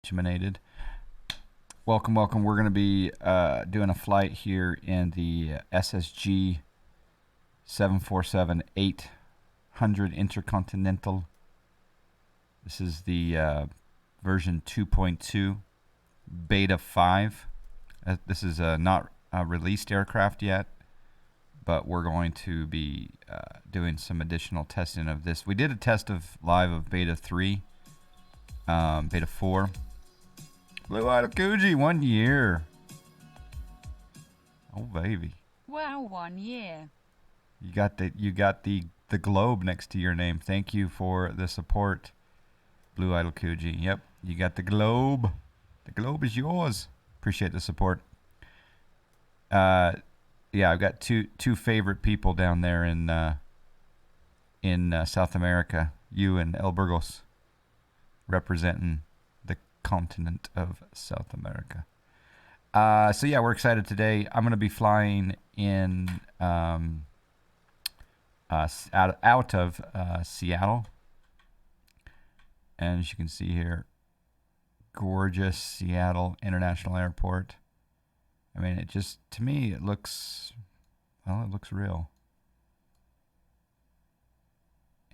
bituminated. Welcome, welcome. We're going to be doing a flight here in the SSG 747-800 Intercontinental. This is the version 2.2 beta 5. This is not a released aircraft yet, but we're going to be doing some additional testing of this. We did a test live of beta 3, beta 4. Blue-eyed Akuji, 1 year. Oh baby. Wow, 1 year. You got the globe next to your name. Thank you for the support, Blue-eyed Akuji. Yep, you got the globe. The globe is yours. Appreciate the support. Yeah, I've got two favorite people down there in South America. You and El Burgos, representing the continent of South America. So yeah, we're excited today. I'm going to be flying in out of Seattle, and as you can see here, gorgeous Seattle International Airport. I mean, it just, to me, it looks, well, it looks real.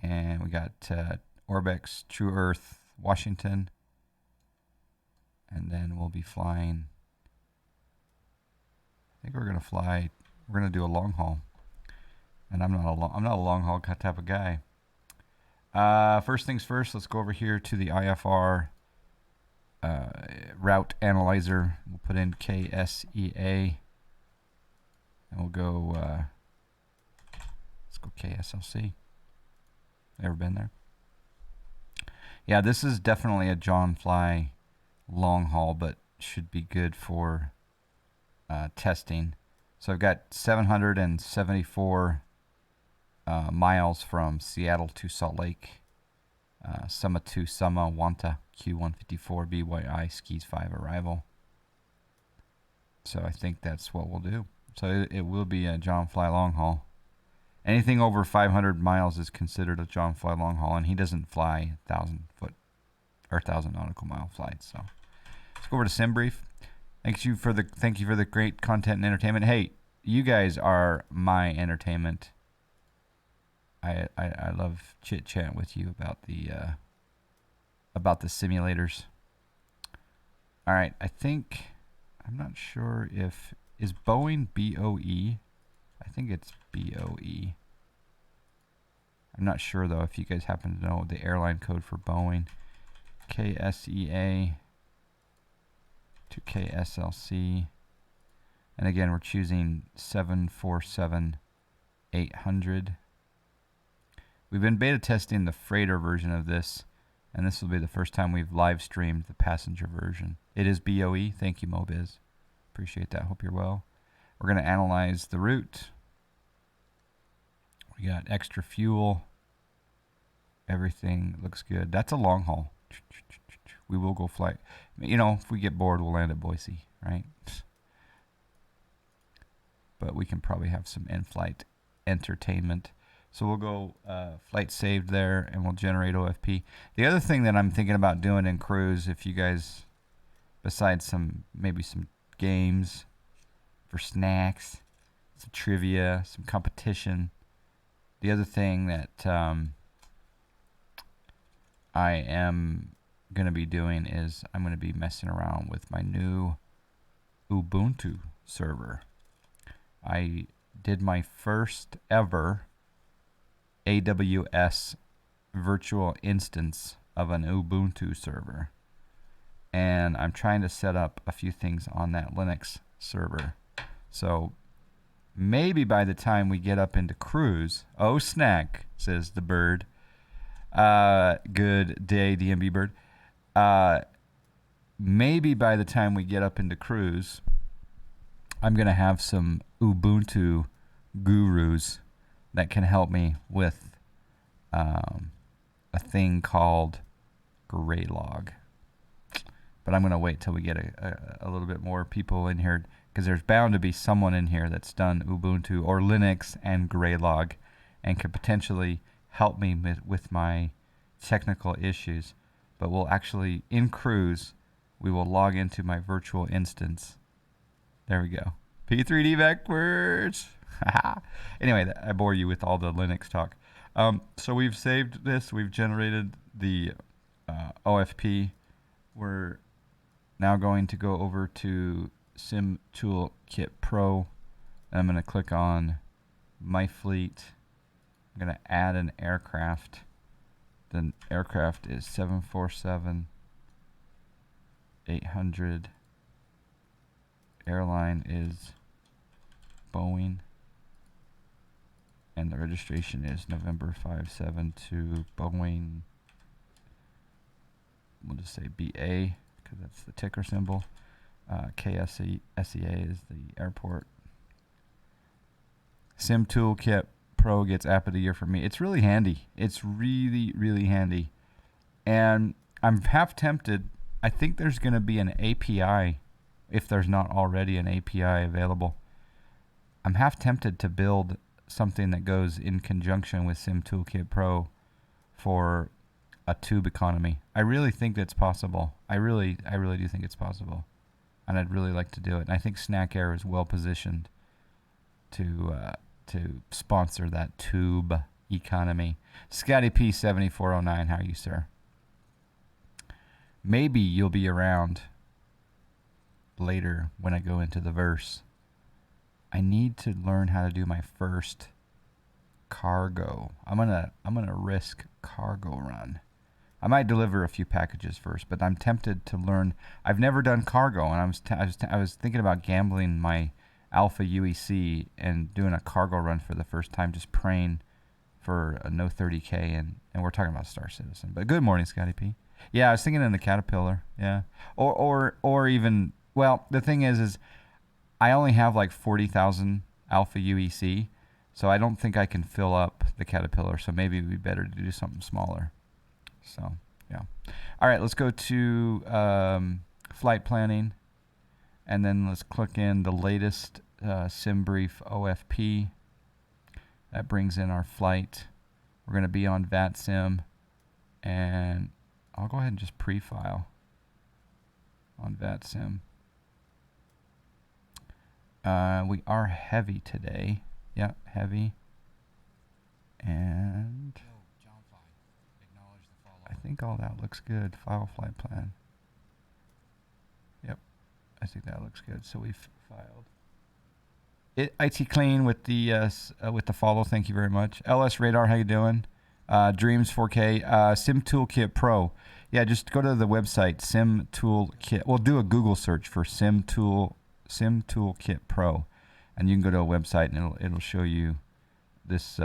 And we got Orbex, True Earth, Washington. And then we'll be flying, I think we're going to do a long haul. And I'm not a long haul type of guy. First things first, let's go over here to the IFR route analyzer. We'll put in KSEA, and we'll go, let's go KSLC. Ever been there? Yeah, this is definitely a John Fly long haul, but should be good for testing. So I've got 774 miles from Seattle to Salt Lake, Summa to Summa, Wanta, Q154 BYI, Skis 5 arrival. So I think that's what we'll do. So it will be a John Fly long haul. Anything over 500 miles is considered a John Fly long haul, and he doesn't fly 1,000 foot or 1,000 nautical mile flights. So let's go over to SimBrief. Thank you for the great content and entertainment. Hey, you guys are my entertainment. I love chit chat with you about the simulators. All right, I'm not sure if is Boeing BOE. I think it's BOE. I'm not sure though if you guys happen to know the airline code for Boeing. KSEA to KSLC. And again, we're choosing 747-800. We've been beta testing the freighter version of this, and this will be the first time we've live streamed the passenger version. It is BOE. Thank you, Mobiz. Appreciate that. Hope you're well. We're going to analyze the route. We got extra fuel. Everything looks good. That's a long haul. We will go fly. You know, if we get bored, we'll land at Boise, right? But we can probably have some in-flight entertainment. So we'll go flight saved there, and we'll generate OFP. The other thing that I'm thinking about doing in cruise, if you guys, besides maybe some games for snacks, some trivia, some competition. The other thing that I am going to be doing is I'm going to be messing around with my new Ubuntu server. I did my first ever AWS virtual instance of an Ubuntu server. And I'm trying to set up a few things on that Linux server. So maybe by the time we get up into cruise, oh snack, says the bird. Good day, DMB bird. Maybe by the time we get up into cruise, I'm going to have some Ubuntu gurus that can help me with a thing called Greylog. But I'm going to wait till we get a little bit more people in here, because there's bound to be someone in here that's done Ubuntu or Linux and Greylog and could potentially help me with my technical issues. But we'll actually, in cruise, we will log into my virtual instance. There we go. P3D backwards. Anyway, I bore you with all the Linux talk. So we've saved this. We've generated the OFP. We're now going to go over to Sim Toolkit Pro. And I'm going to click on My Fleet. I'm going to add an aircraft. The aircraft is 747-800. Airline is Boeing. And the registration is November 57 Boeing. We'll just say BA because that's the ticker symbol. KSEA is the airport. Sim Toolkit Pro gets App of the Year for me. It's really handy. It's really, really handy. And I'm half tempted. I think there's going to be an API, if there's not already an API available. I'm half tempted to build something that goes in conjunction with Sim Toolkit Pro for a tube economy. I really think that's possible. I really do think it's possible. And I'd really like to do it. And I think Snack Air is well positioned to sponsor that tube economy. Scotty P7409, how are you, sir? Maybe you'll be around later when I go into the verse. I need to learn how to do my first cargo. I'm gonna risk cargo run. I might deliver a few packages first, but I'm tempted to learn. I've never done cargo, and I was thinking about gambling my Alpha UEC and doing a cargo run for the first time, just praying for a no 30K, and we're talking about Star Citizen. But good morning, Scotty P. Yeah, I was thinking in the Caterpillar. Yeah, or even, well, the thing is I only have like 40,000 Alpha UEC, so I don't think I can fill up the Caterpillar. So maybe it'd be better to do something smaller. So yeah. All right, let's go to flight planning, and then let's click in the latest SimBrief OFP. That brings in our flight. We're going to be on VATSIM, and I'll go ahead and just pre-file on VATSIM. We are heavy today. Yeah, heavy. And I think all that looks good. File flight plan. Yep, I think that looks good. So we've filed. IT Clean with the follow. Thank you very much. LS Radar, how you doing? Dreams 4K. Sim Toolkit Pro. Yeah, just go to the website Sim Toolkit. We'll do a Google search for Sim Toolkit Pro, and you can go to a website and it'll show you this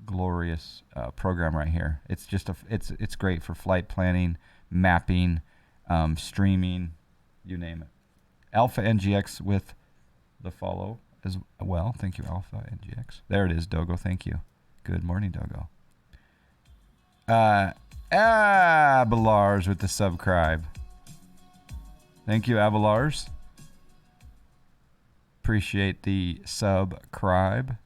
glorious program right here. It's just it's great for flight planning, mapping, streaming, you name it. Alpha NGX with the follow as well. Thank you, Alpha NGX. There it is, Dogo. Thank you. Good morning, Dogo. Abelars with the subscribe. Thank you, Abelars. Appreciate the subscribe.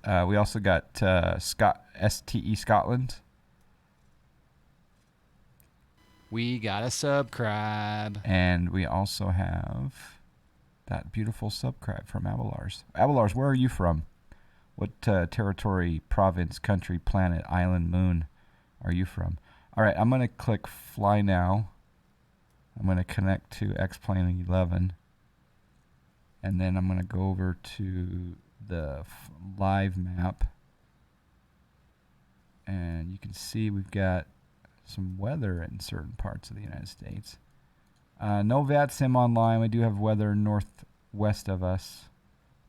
We also got STE Scotland. We got a subscribe. And we also have that beautiful subscribe from Abelars. Abelars, where are you from? What territory, province, country, planet, island, moon are you from? All right, I'm going to click Fly Now. I'm going to connect to X-Plane 11. And then I'm going to go over to the live map. And you can see we've got some weather in certain parts of the United States. No VATSIM online. We do have weather northwest of us,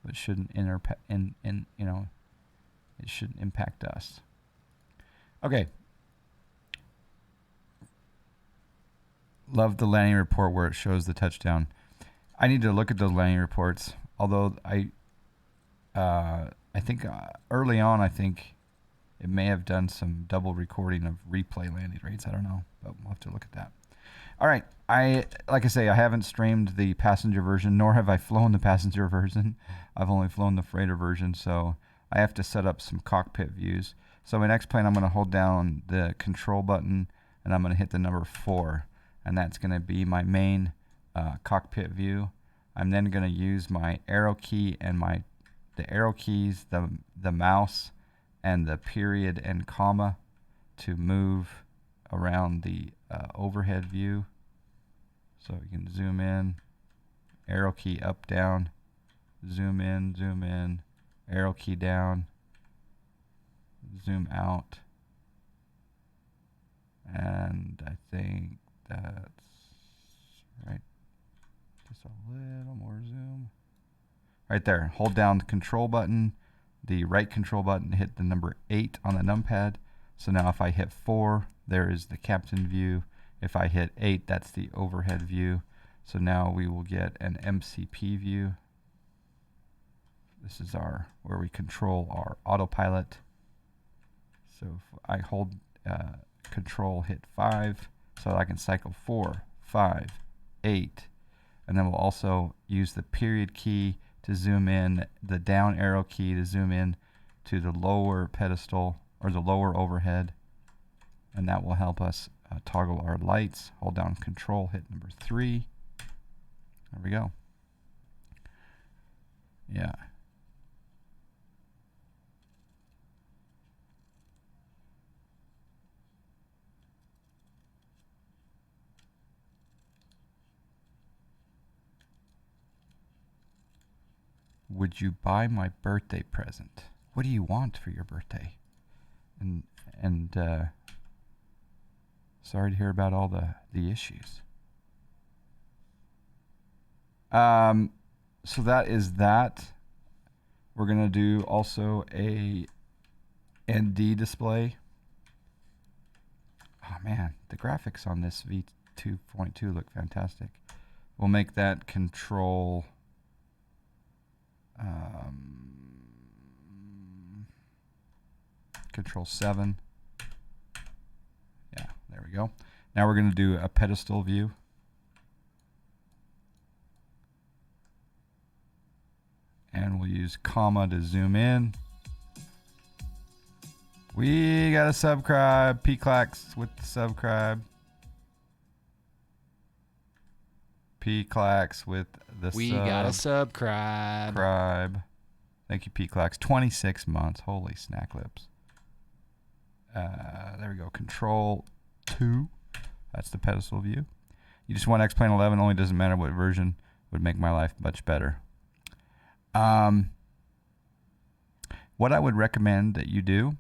but shouldn't it shouldn't impact us. Okay. Love the landing report where it shows the touchdown. I need to look at those landing reports. Although I think early on, I think it may have done some double recording of replay landing rates. I don't know, but we'll have to look at that. All right. Like I say, I haven't streamed the passenger version, nor have I flown the passenger version. I've only flown the freighter version, so I have to set up some cockpit views. So in X-Plane, I'm going to hold down the control button, and I'm going to hit the number 4. and that's going to be my main cockpit view. I'm then going to use my arrow key and the arrow keys, the mouse, and the period and comma to move around the overhead view. So you can zoom in, arrow key up, down, zoom in, arrow key down, zoom out, and I think that's right. Just a little more zoom. Right there. Hold down the control button, the right control button, hit the number 8 on the numpad. So now if I hit 4, there is the captain view. If I hit 8, that's the overhead view. So now we will get an MCP view. This is where we control our autopilot. So if I hold control, hit 5, so I can cycle 4, 5, 8, and then we'll also use the period key to zoom in, the down arrow key to zoom in to the lower pedestal or the lower overhead, and that will help us toggle our lights. Hold down control, hit number 3. There we go. Yeah. Would you buy my birthday present? What do you want for your birthday? And sorry to hear about all the issues. So that is that. We're gonna do also a ND display. Oh man, the graphics on this V2.2 look fantastic. We'll make that control control 7. Yeah, there we go. Now we're going to do a pedestal view. And we'll use comma to zoom in. We got a subscribe. P-Clax with the subscribe. P-Clax with the We got a subscribe. Thank you, P-Clax. 26 months. Holy snack lips. There we go. Control 2. That's the pedestal view. You just want X-Plane 11. Only doesn't matter what version. Would make my life much better. What I would recommend that you do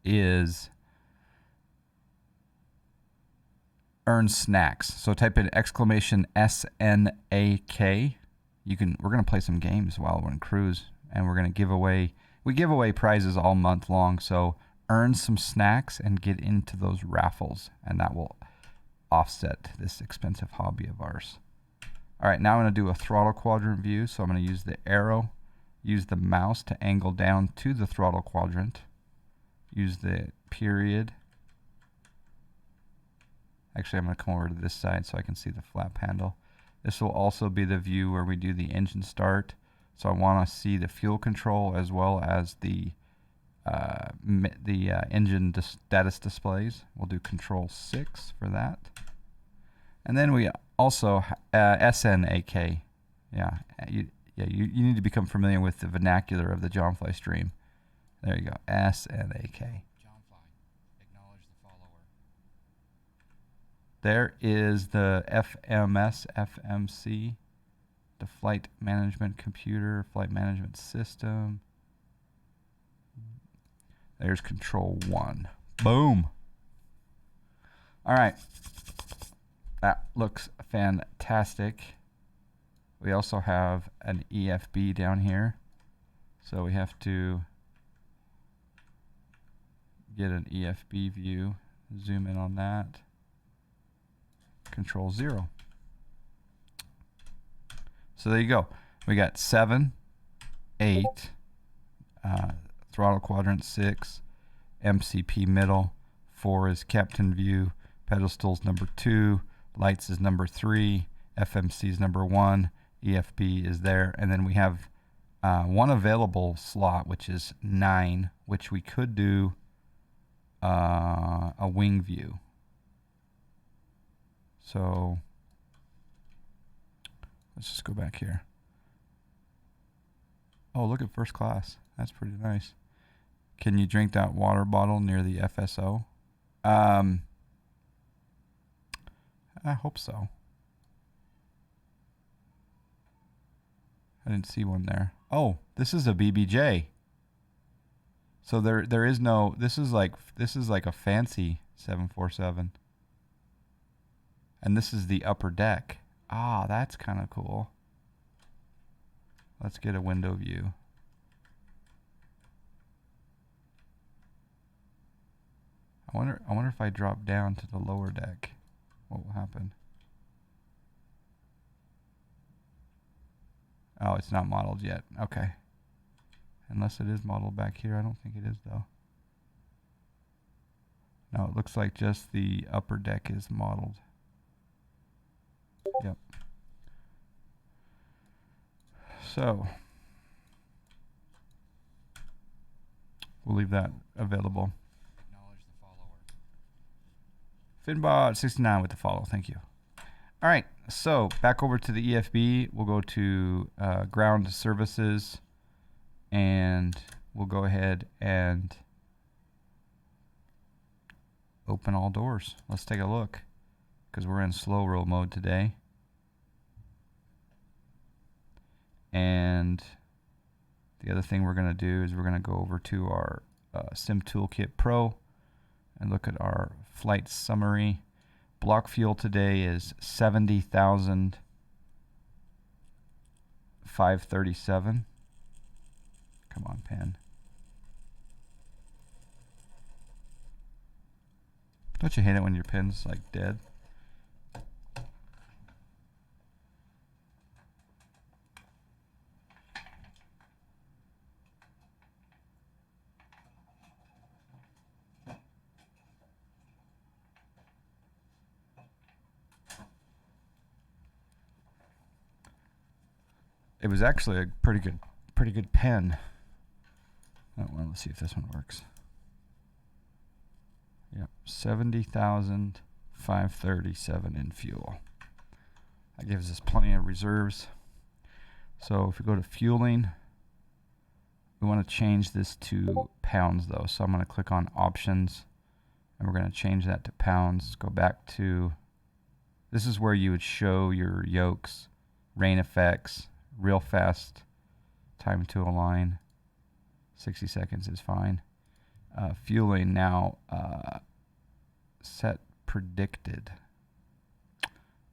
is earn snacks. So type in exclamation SNAK. We're gonna play some games while we're in cruise, and we're gonna give away. We give away prizes all month long. So earn some snacks and get into those raffles, and that will offset this expensive hobby of ours. All right, now I'm gonna do a throttle quadrant view. So I'm gonna use the arrow, use the mouse to angle down to the throttle quadrant, use the period. Actually, I'm going to come over to this side so I can see the flap handle. This will also be the view where we do the engine start. So I want to see the fuel control as well as the engine status displays. We'll do control 6 for that. And then we also SNAK. Yeah, you need to become familiar with the vernacular of the John Fly stream. There you go, SNAK. There is the FMS, FMC, the flight management computer, flight management system. There's control 1. Boom. All right. That looks fantastic. We also have an EFB down here. So we have to get an EFB view, zoom in on that. Control 0. So there you go. We got 7, 8, throttle quadrant 6, MCP middle, 4 is captain view, pedestals number 2, lights is number 3, FMC is number 1, EFB is there, and then we have one available slot, which is 9, which we could do a wing view. So let's just go back here. Oh, look at first class. That's pretty nice. Can you drink that water bottle near the FSO? I hope so. I didn't see one there. Oh, this is a BBJ. So there is no. This is like a fancy 747. And this is the upper deck. Ah, that's kind of cool. Let's get a window view. I wonder if I drop down to the lower deck, what will happen? Oh, it's not modeled yet. Okay. Unless it is modeled back here. I don't think it is, though. No, it looks like just the upper deck is modeled. Yep. So we'll leave that available. Acknowledge the follower. Finbot69 with the follow. Thank you. All right. So back over to the EFB. We'll go to ground services, and we'll go ahead and open all doors. Let's take a look, because we're in slow roll mode today. And the other thing we're going to do is we're going to go over to our Sim Toolkit Pro and look at our flight summary. Block fuel today is 70,537. Come on, pen. Don't you hate it when your pen's like dead? It was actually a pretty good pen. Oh, well, let's see if this one works. Yep, 70,537 in fuel. That gives us plenty of reserves. So if we go to fueling, we want to change this to pounds though. So I'm going to click on options, and we're going to change that to pounds. Go back to, this is where you would show your yokes, rain effects, real fast time to align. 60 seconds is fine. Fueling now, set predicted.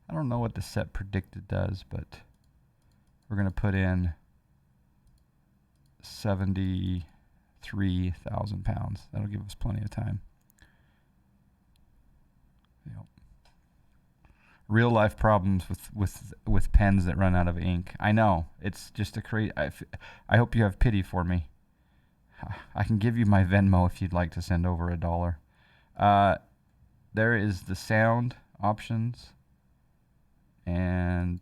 I don't know what the set predicted does, but we're going to put in 73,000 pounds. That'll give us plenty of time. Yep. Real life problems with pens that run out of ink. I know, it's just a crazy. I hope you have pity for me. I can give you my Venmo if you'd like to send over $1. There is the sound options, and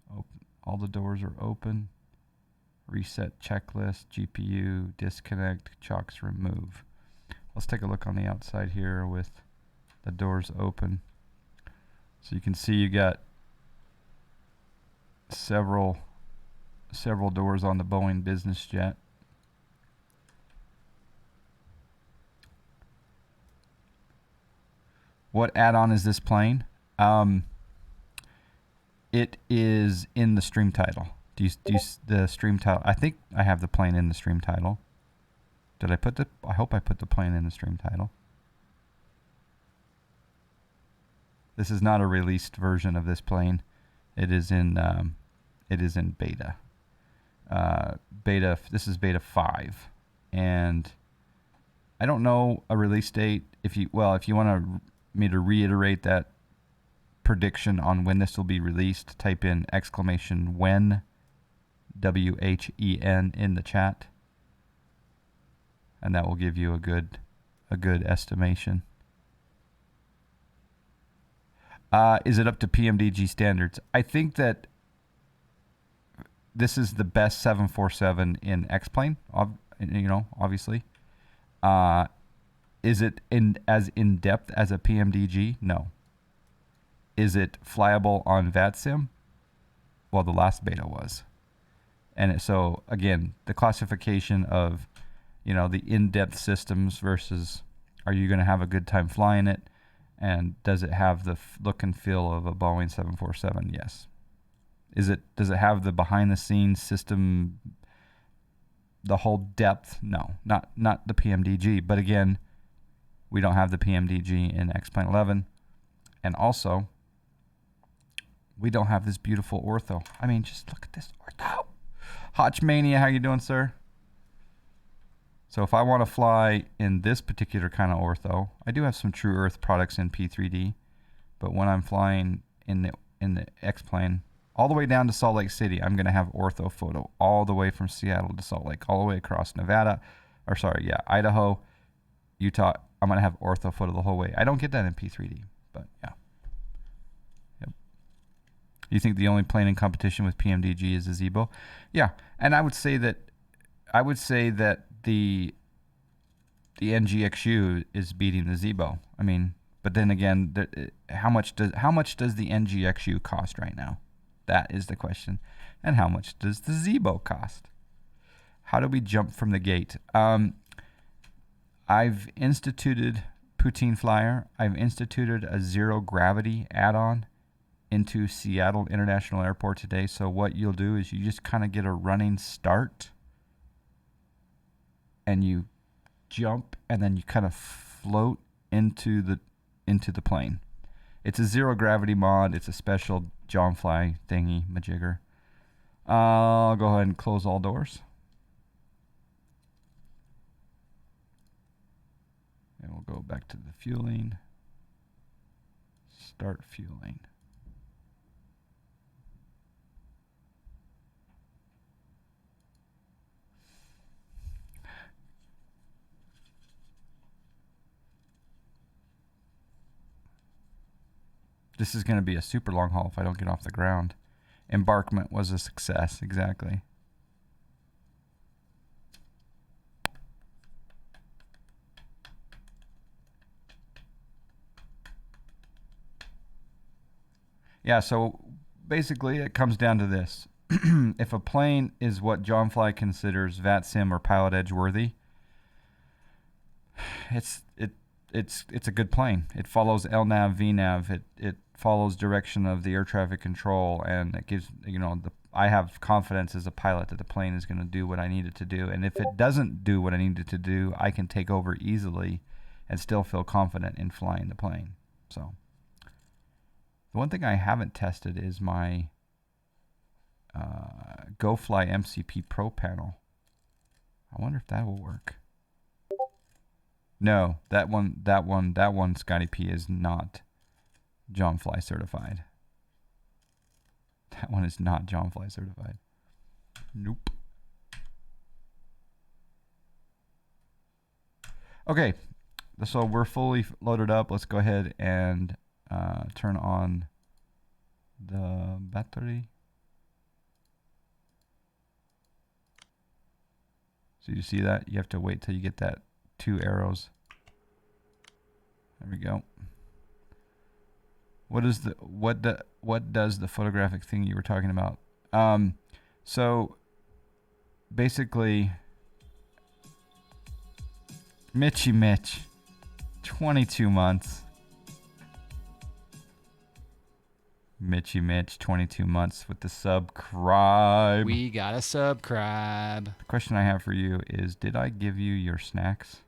open. All the doors are open. Reset checklist, GPU, disconnect, chocks remove. Let's take a look on the outside here with the doors open. So you can see you got several doors on the Boeing business jet. What add-on is this plane? It is in the stream title. Do you the stream title? I think I have the plane in the stream title. Did I put I hope I put the plane in the stream title. This is not a released version of this plane. It is in beta. This is beta 5, and I don't know a release date. If you want me to reiterate that prediction on when this will be released, type in !when, WHEN, in the chat, and that will give you a good estimation. Is it up to PMDG standards? I think that this is the best 747 in X-Plane, obviously. Is it as in depth as a PMDG? No. Is it flyable on VATSIM? Well, the last beta was. And so again, the classification of, the in-depth systems versus are you going to have a good time flying it, and does it have the look and feel of a Boeing 747? Yes. Does it have the behind-the-scenes system, the whole depth? No, not the PMDG. But again, we don't have the PMDG in X-Plane 11, and also we don't have this beautiful ortho. I mean, just look at this ortho. Hotchmania, how you doing, sir? So if I want to fly in this particular kind of ortho, I do have some True Earth products in P3D, but when I'm flying in the X-plane all the way down to Salt Lake City, I'm going to have ortho photo all the way from Seattle to Salt Lake, all the way across Idaho, Utah. I'm going to have ortho photo the whole way. I don't get that in P3D, but yeah. Yep. You think the only plane in competition with PMDG is the Zibo? Yeah, and I would say that the NGXU is beating the Zibo. I mean, but then again, how much does the NGXU cost right now? That is the question. And how much does the Zibo cost? How do we jump from the gate? I've instituted Poutine Flyer. I've instituted a zero gravity add-on into Seattle International Airport today. So what you'll do is you just kind of get a running start, and you jump, and then you kind of float into the plane. It's a zero gravity mod. It's a special John Fly thingy majigger. I'll go ahead and close all doors. And we'll go back to the fueling. Start fueling. This is going to be a super long haul if I don't get off the ground. Embarkment was a success, exactly. Yeah, so basically it comes down to this. If a plane is what John Fly considers VATSIM or Pilot Edge worthy, it's a good plane. It follows LNAV, VNAV. It follows direction of the air traffic control, and it gives, I have confidence as a pilot that the plane is going to do what I need it to do. And if it doesn't do what I need it to do, I can take over easily and still feel confident in flying the plane. So the one thing I haven't tested is my GoFly MCP Pro panel. I wonder if that will work. No, that one, Scotty P, is not John Fly certified. That one is not John Fly certified. Nope. Okay, so we're fully loaded up. Let's go ahead and turn on the battery. So you see that? You have to wait till you get that 2 arrows. There we go. What does the photographic thing you were talking about? So basically, Mitch, 22 months. Mitch, 22 months with the subscribe. We got a subscribe. The question I have for you is, did I give you your snacks?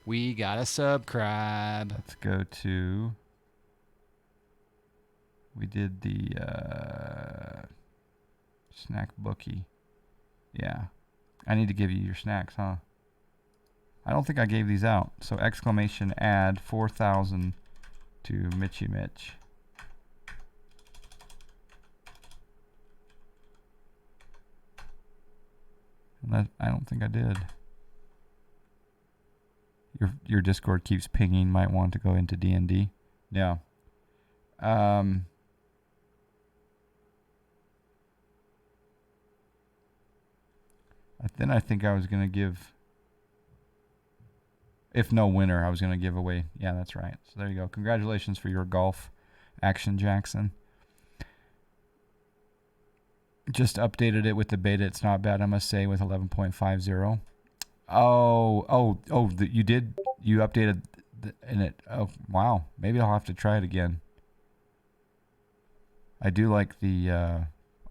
We got a subscribe. Let's go to... We did the snack bookie. Yeah. I need to give you your snacks, huh? I don't think I gave these out. So exclamation add 4,000 to Mitch. I don't think I did. Your Discord keeps pinging. Might want to go into D&D. Yeah. Then I think I was going to give... If no winner, I was going to give away. Yeah, that's right. So there you go. Congratulations for your golf action, Jackson. Just updated it with the beta. It's not bad, I must say, with 11.50. You did. You updated in it. Oh, wow. Maybe I'll have to try it again. I do like the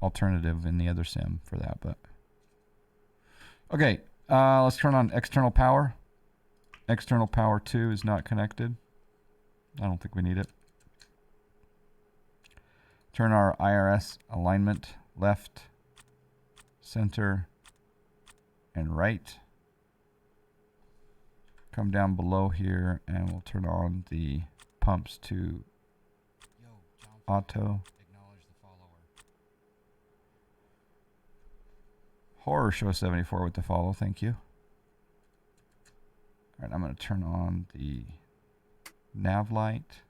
alternative in the other sim for that, but okay. Let's turn on external power. External power 2 is not connected. I don't think we need it. Turn our IRS alignment left, center, and right. Come down below here and we'll turn on the pumps to auto. Acknowledge the follower. Horror Show 74 with the follow. Thank you. All right, I'm going to turn on the nav light.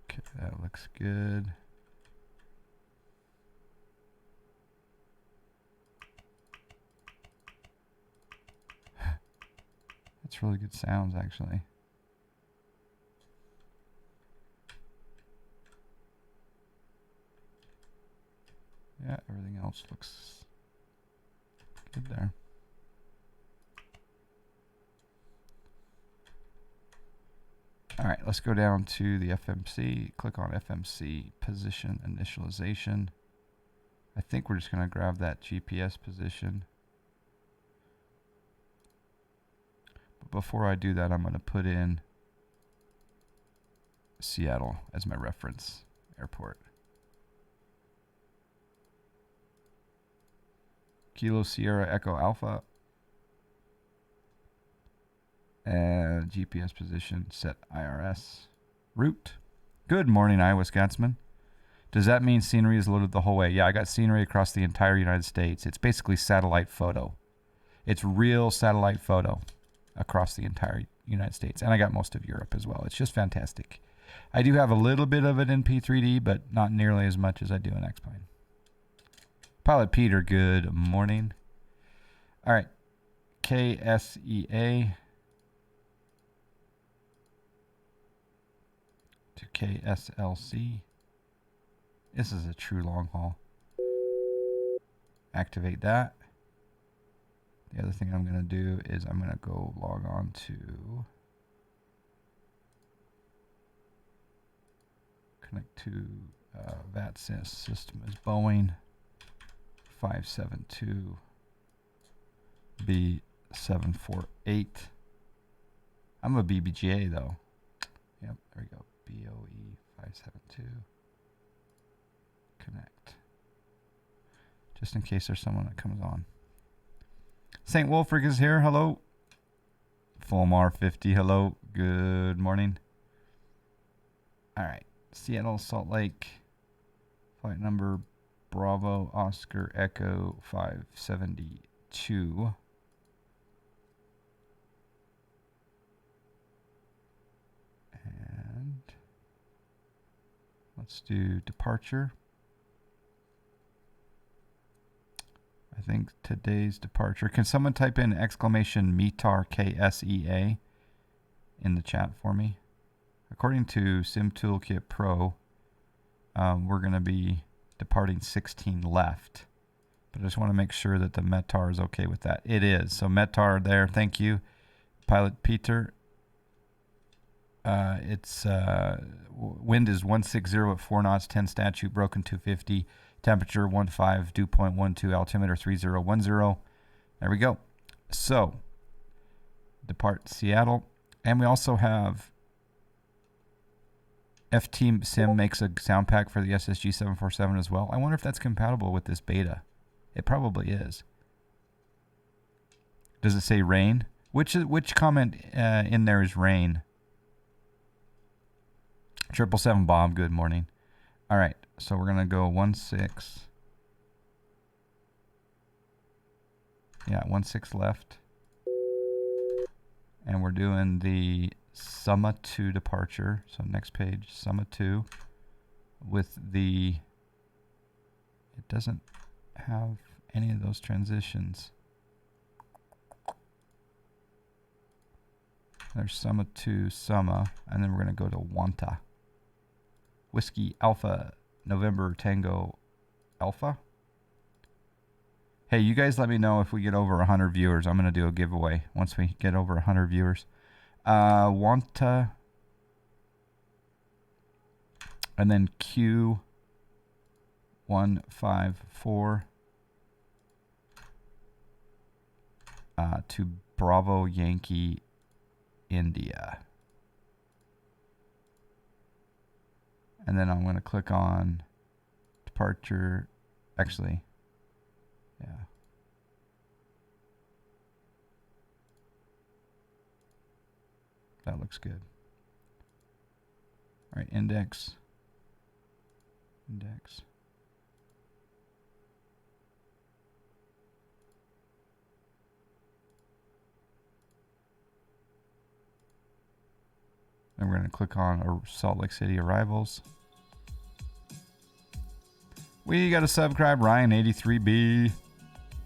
Okay, that looks good. That's really good sounds, actually. Yeah, everything else looks good there. All right, let's go down to the FMC. Click on FMC position initialization. I think we're just going to grab that GPS position. But before I do that, I'm going to put in Seattle as my reference airport. Kilo Sierra Echo Alpha. And GPS position set IRS. Route. Good morning, Iowa Scotsman. Does that mean scenery is loaded the whole way? Yeah, I got scenery across the entire United States. It's basically satellite photo. It's real satellite photo across the entire United States. And I got most of Europe as well. It's just fantastic. I do have a little bit of it in P3D, but not nearly as much as I do in X-Plane. Pilot Peter, good morning. All right. KSEA to KSLC. This is a true long haul. Activate that. The other thing I'm going to do is I'm going to go log on to connect to VATSIM system is Boeing 572 B748. I'm a BBGA though. Yep, there we go. BOE 572. Connect. Just in case there's someone that comes on. St. Wolfric is here. Hello. Fulmar 50. Hello. Good morning. All right. Seattle, Salt Lake. Flight number Bravo Oscar Echo 572. And let's do departure. I think today's departure. Can someone type in exclamation METAR KSEA in the chat for me? According to Sim Toolkit Pro, we're going to be departing 16 left. But I just want to make sure that the METAR is okay with that. It is. So METAR there. Thank you, Pilot Peter. It's wind is 160 at 4 knots, 10 statute, broken 250. Temperature 15, dew point 12, altimeter 3010. There we go. So, depart Seattle. And we also have FT Sim makes a sound pack for the SSG 747 as well. I wonder if that's compatible with this beta. It probably is. Does it say rain? Which comment in there is rain? 777 Bob, good morning. All right, so we're going to go 16. Yeah, 16 left. And we're doing the Summa 2 departure. So next page, Summa 2. with the... It doesn't have any of those transitions. There's Summa to Summa, and then we're going to go to Wanta. Whiskey Alpha November Tango Alpha. Hey, you guys let me know if we get over 100 viewers. I'm going to do a giveaway once we get over 100 viewers. Wanta. And then Q154 to Bravo Yankee India. And then I'm going to click on departure. Actually, yeah. That looks good. All right, index. Index. And we're going to click on Salt Lake City arrivals. We got a subscribe, Ryan83B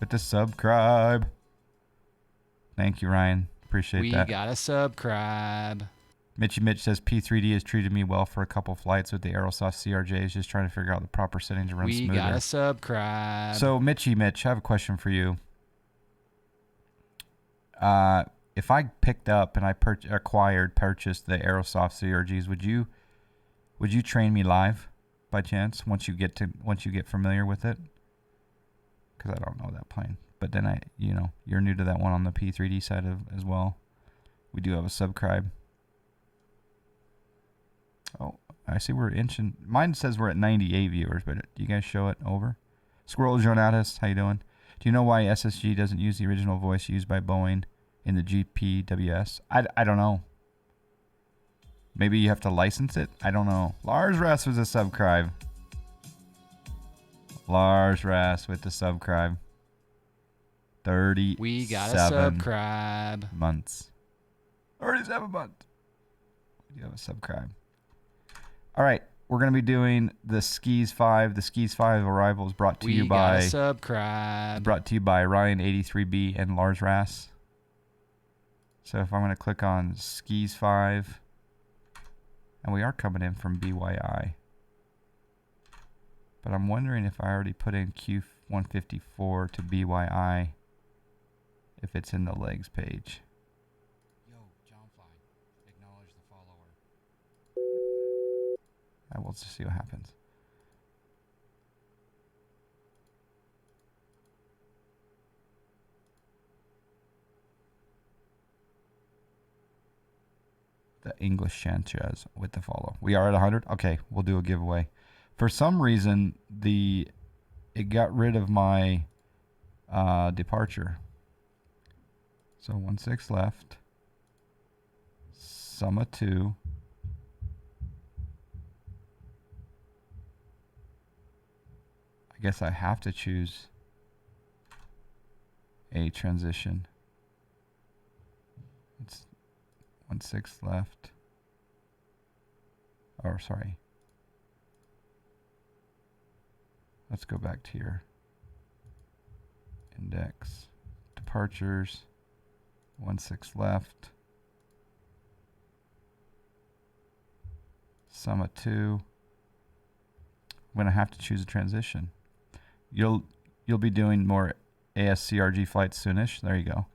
with the subscribe. Thank you, Ryan. Appreciate that. We got a subscribe. Mitchy Mitch says P3D has treated me well for a couple flights with the Aerosoft CRJs, just trying to figure out the proper setting to run smoother. We got a subscribe. So Mitchy Mitch, I have a question for you. If I picked up and I purchased the Aerosoft CRGs, would you train me live by chance once you get familiar with it? Because I don't know that plane. But then you're new to that one on the P3D side as well. We do have a subscribe. Oh, I see we're inching. Mine says we're at 98 viewers, but do you guys show it over? Squirrel Jonatas, how you doing? Do you know why SSG doesn't use the original voice used by Boeing in the GPWS? I don't know. Maybe you have to license it? I don't know. Lars Rass was a subscribe. Lars Rass with the subscribe. 37 We got a subscribe. months. 37 months. We do have a subscribe. All right, we're going to be doing the Skis 5. The Skis 5 arrivals brought to you by... We got a subscribe. Brought to you by Ryan83B and Lars Rass. So if I'm going to click on Skis 5, and we are coming in from BYI. But I'm wondering if I already put in Q154 to BYI, if it's in the legs page. Yo, John Fly, acknowledge the follower. I will just see what happens. The English Sanchez with the follow. We are at 100. Okay, we'll do a giveaway. For some reason, it got rid of my departure. So 16 left. Summa 2. I guess I have to choose a transition. It's 16 left. Oh, sorry. Let's go back to your index. Departures. 16 left. Summa 2. I'm going to have to choose a transition. You'll be doing more ASCRG flights soonish. There you go.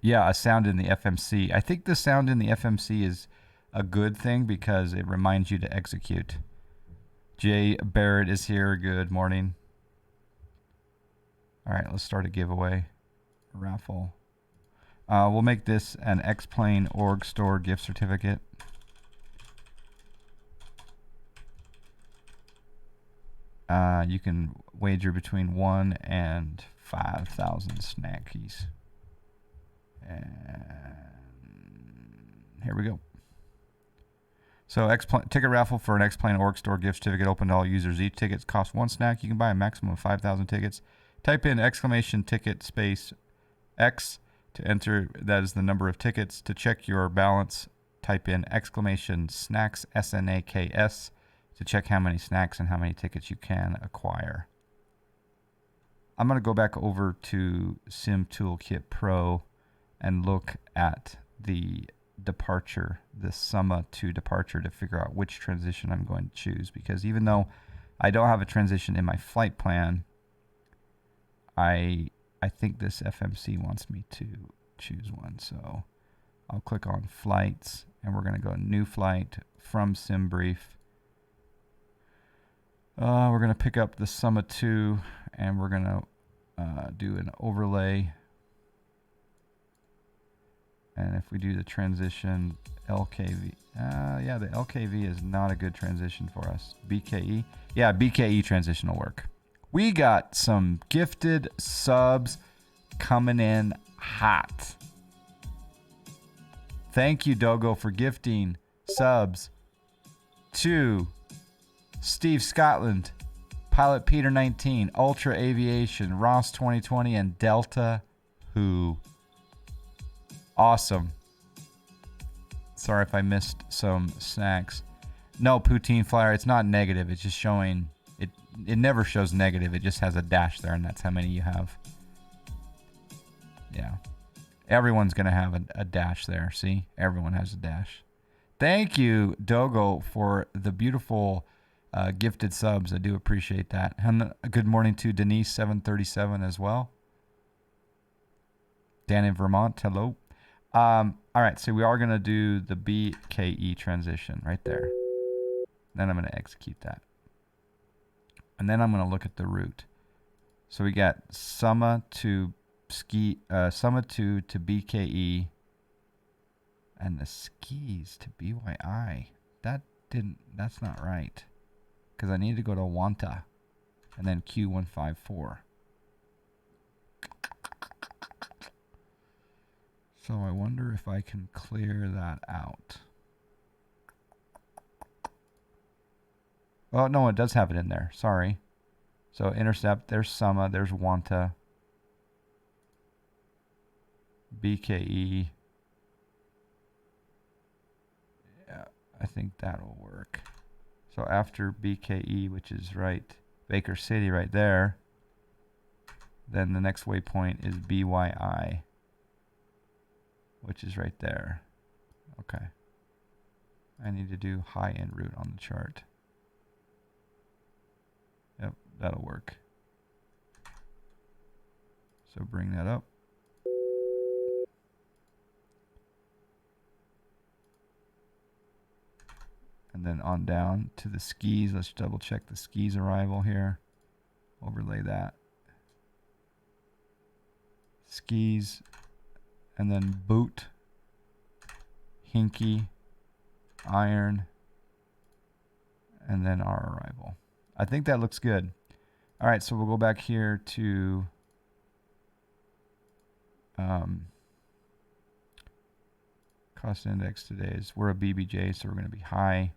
Yeah, a sound in the FMC. I think the sound in the FMC is a good thing because it reminds you to execute. Jay Barrett is here. Good morning. All right, let's start a giveaway. Raffle. We'll make this an X-Plane org store gift certificate. You can wager between 1 and 5,000 snackies. And here we go. So ticket raffle for an X-Plane org store gift certificate open to all users. Each ticket costs 1 snack. You can buy a maximum of 5,000 tickets. Type in exclamation ticket space X to enter. That is the number of tickets. To check your balance type in !snacks SNAKS to check how many snacks and how many tickets you can acquire. I'm going to go back over to Sim Toolkit Pro and look at the departure, the summa to departure, to figure out which transition I'm going to choose. Because even though I don't have a transition in my flight plan, I think this FMC wants me to choose one. So I'll click on flights and we're going to go new flight from SimBrief. We're going to pick up the summa 2 and we're going to do an overlay. And if we do the transition LKV, yeah, the LKV is not a good transition for us. BKE, yeah, BKE transition will work. We got some gifted subs coming in hot. Thank you, Dogo, for gifting subs to Steve Scotland, Pilot Peter 19, Ultra Aviation, Ross 2020, and Delta Who. Awesome. Sorry if I missed some snacks. No, Poutine Flyer, it's not negative. It's just showing, it never shows negative. It just has a dash there, and that's how many you have. Yeah. Everyone's going to have a dash there. See? Everyone has a dash. Thank you, Dogo, for the beautiful gifted subs. I do appreciate that. And good morning to Denise 737 as well. Dan in Vermont, hello. All right, so we are going to do the BKE transition right there. Then I'm going to execute that. And then I'm going to look at the route. So we got summa to summa 2 to BKE, and the skis to BYI. That's not right. Because I need to go to Wanta and then Q154. So I wonder if I can clear that out. Oh, no, it does have it in there. Sorry. So intercept, there's summa, there's Wanta. BKE. Yeah, I think that'll work. So after BKE, which is right, Baker City right there, then the next waypoint is BYI, which is right there. Okay. I need to do high-end route on the chart. Yep, that'll work. So bring that up. And then on down to the skis. Let's double check the skis arrival here. Overlay that. Skis. And then boot. Hinky. Iron. And then our arrival. I think that looks good. All right, so we'll go back here to cost index today is, we're a BBJ, so we're going to be high.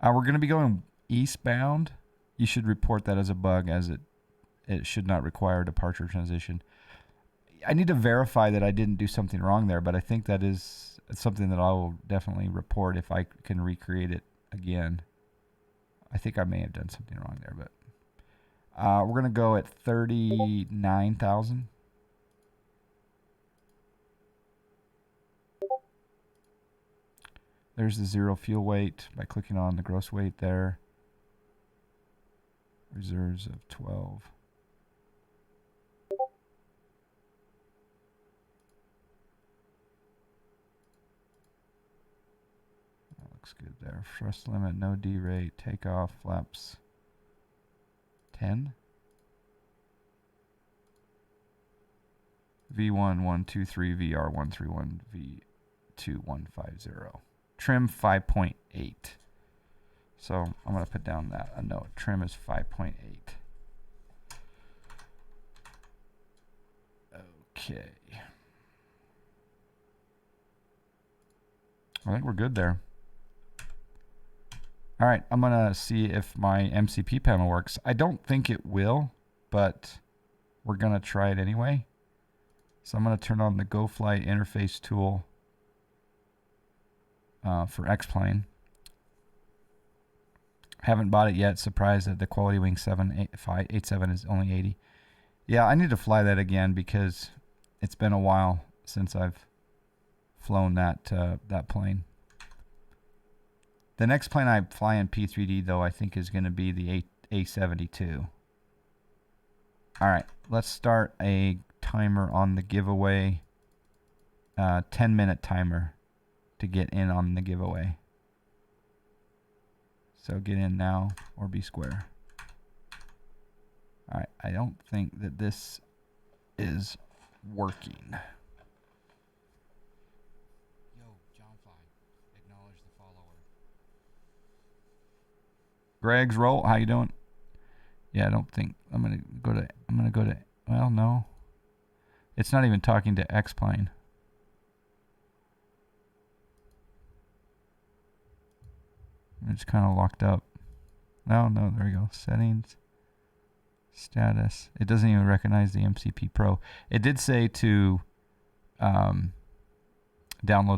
We're going to be going eastbound. You should report that as a bug, as it should not require a departure transition. I need to verify that I didn't do something wrong there, but I think that is something that I will definitely report if I can recreate it again. I think I may have done something wrong there, but we're going to go at 39,000. There's the zero fuel weight by clicking on the gross weight there. Reserves of 12. That looks good there. Thrust limit, no D rate, takeoff, flaps 10. V1123, VR131, V2150. Trim 5.8. So I'm going to put down that a note. Trim is 5.8. Okay. I think we're good there. All right, I'm going to see if my MCP panel works. I don't think it will, but we're going to try it anyway. So I'm going to turn on the GoFlight interface tool. for X-Plane. Haven't bought it yet. Surprised that the Quality Wing 787 is only 80. Yeah, I need to fly that again because it's been a while since I've flown that plane. The next plane I fly in P3D, though, I think is going to be the A72. All right, let's start a timer on the giveaway. 10-minute timer to get in on the giveaway. So get in now or be square. All right, I don't think that this is working. Yo, John Fly. Acknowledge the follower. Greg's roll. How you doing? Yeah, I don't think I'm gonna go to. Well, no. It's not even talking to X-Plane. It's kind of locked up. No, there we go. Settings. Status. It doesn't even recognize the MCP Pro. It did say to download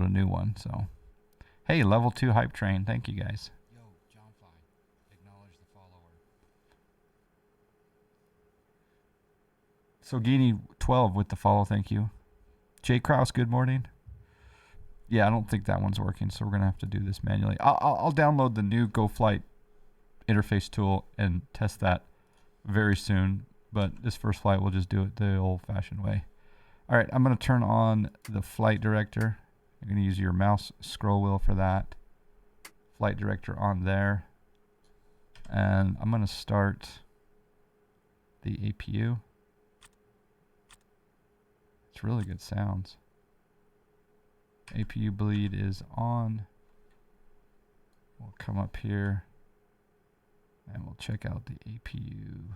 a new one. So, hey, level 2 hype train. Thank you guys. Yo, John Fly. Acknowledge the follower. So Guinea 12 with the follow. Thank you. Jay Kraus. Good morning. Yeah, I don't think that one's working, so we're gonna have to do this manually. I'll download the new GoFlight interface tool and test that very soon. But this first flight, we'll just do it the old-fashioned way. All right, I'm gonna turn on the flight director. You're gonna use your mouse scroll wheel for that. Flight director on there, and I'm gonna start the APU. It's really good sounds. APU bleed is on. We'll come up here and we'll check out the APU.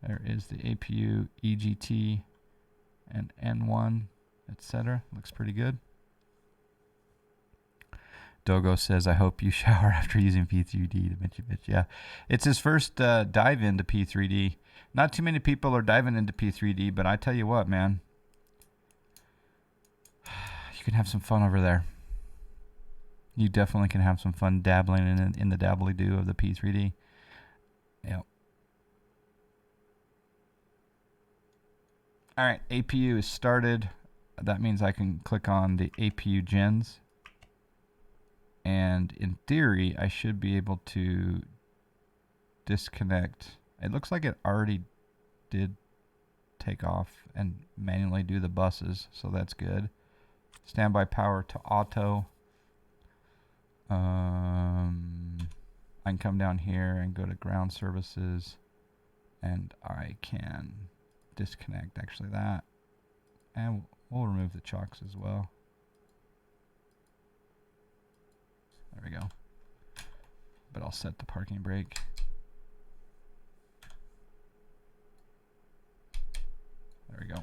There is the APU, EGT, and N1, etc. Looks pretty good. Dogo says, I hope you shower after using P3D to Mitchy Bitch. Yeah, it's his first dive into P3D. Not too many people are diving into P3D, but I tell you what, man. You can have some fun over there. You definitely can have some fun dabbling in the dabbly-doo of the P3D. Yep. All right, APU is started. That means I can click on the APU gens. And in theory, I should be able to disconnect. It looks like it already did take off and manually do the buses, so that's good. Standby power to auto. I can come down here and go to ground services, and I can disconnect actually that. And we'll remove the chocks as well. There we go. But I'll set the parking brake. There we go.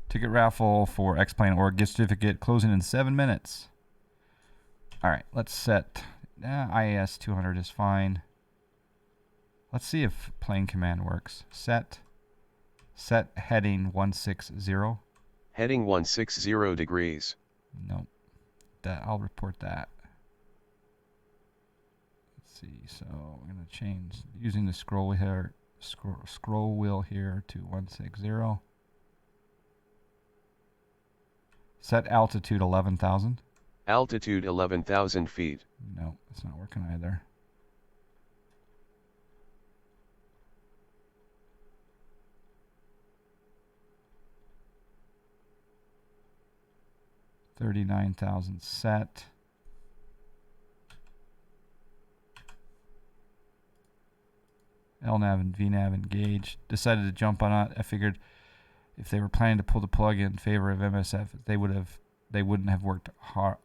Ticket raffle for X-Plane or gift certificate closing in 7 minutes. All right, let's set. IAS 200 is fine. Let's see if plane command works. Set heading 160. Heading 160 degrees. Nope. I'll report that. Let's see. So I'm gonna change using the scroll wheel here to 160. Set altitude 11,000. Altitude 11,000 feet. No, it's not working either. $39,000 set. LNAV and VNAV engaged. Decided to jump on it. I figured if they were planning to pull the plug in favor of MSF, they wouldn't have worked hard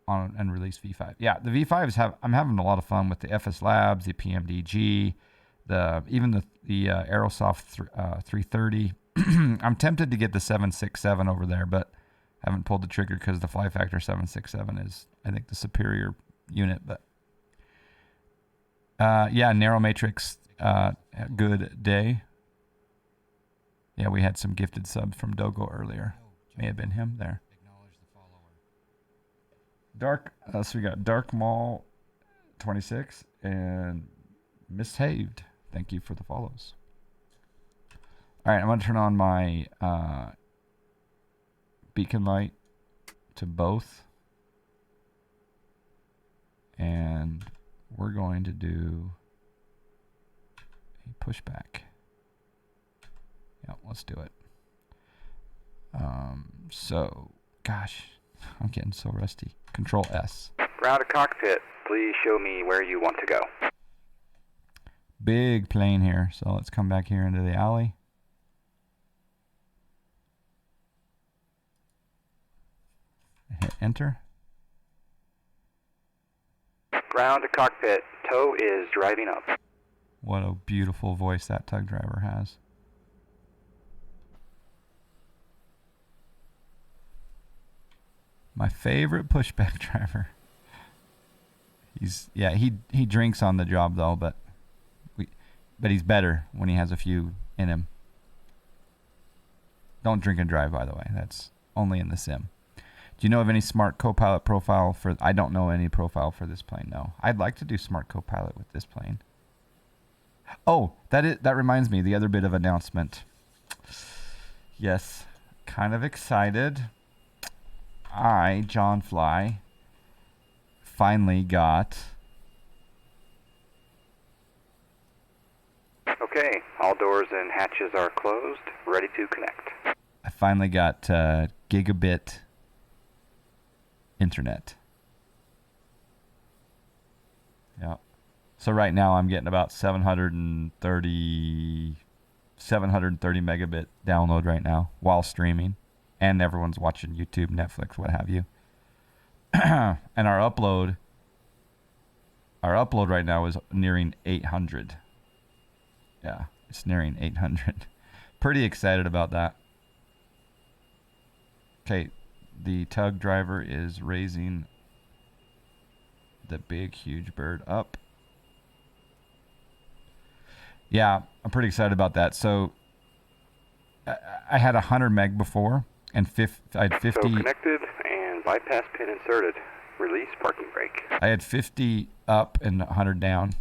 on and released V5. Yeah, the V5s I'm having a lot of fun with the FS Labs, the PMDG, even the Aerosoft 330. I'm tempted to get the 767 over there, but haven't pulled the trigger because the Fly Factor 767 is, I think, the superior unit. But yeah, narrow matrix, good day. Yeah, we had some gifted subs from Dogo earlier. Yo, May have been him there. Acknowledge the follower. So we got Dark Mall 26 and Mishaved. Thank you for the follows. All right, I'm going to turn on my beacon light to both. And we're going to do a pushback. Yeah, let's do it. So, gosh, I'm getting so rusty. Control S. Ground to cockpit. Please show me where you want to go. Big plane here. So let's come back here into the alley. Hit enter. Ground to cockpit. Tow is driving up. What a beautiful voice that tug driver has. My favorite pushback driver. He drinks on the job though, but he's better when he has a few in him. Don't drink and drive, by the way. That's only in the sim. Do you know of any smart co-pilot profile for? I don't know any profile for this plane. No, I'd like to do smart co-pilot with this plane. Oh, that reminds me. The other bit of announcement. Yes, kind of excited. I, John Fly, finally got. Okay, all doors and hatches are closed. Ready to connect. I finally got gigabit internet. Yeah. So right now I'm getting about 730 megabit download right now while streaming, and everyone's watching YouTube, Netflix, what have you. And our upload right now is nearing 800. Yeah, it's nearing 800. Pretty excited about that. Okay, the tug driver is raising the big, huge bird up. Yeah, I'm pretty excited about that. So I had 100 meg before, and I had 50. So connected and bypass pin inserted. Release parking brake. I had 50 up and 100 down.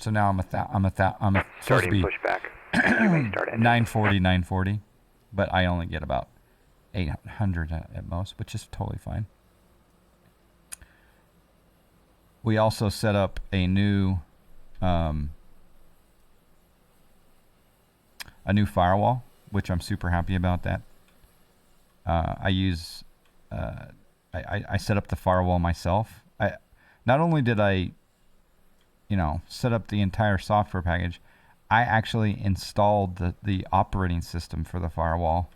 So now I'm supposed to Starting be pushback. You may start engine. 940, but I only get about 800 at most, which is totally fine. We also set up a new firewall, which I'm super happy about that. I set up the firewall myself. Not only did I set up the entire software package, I actually installed the operating system for the firewall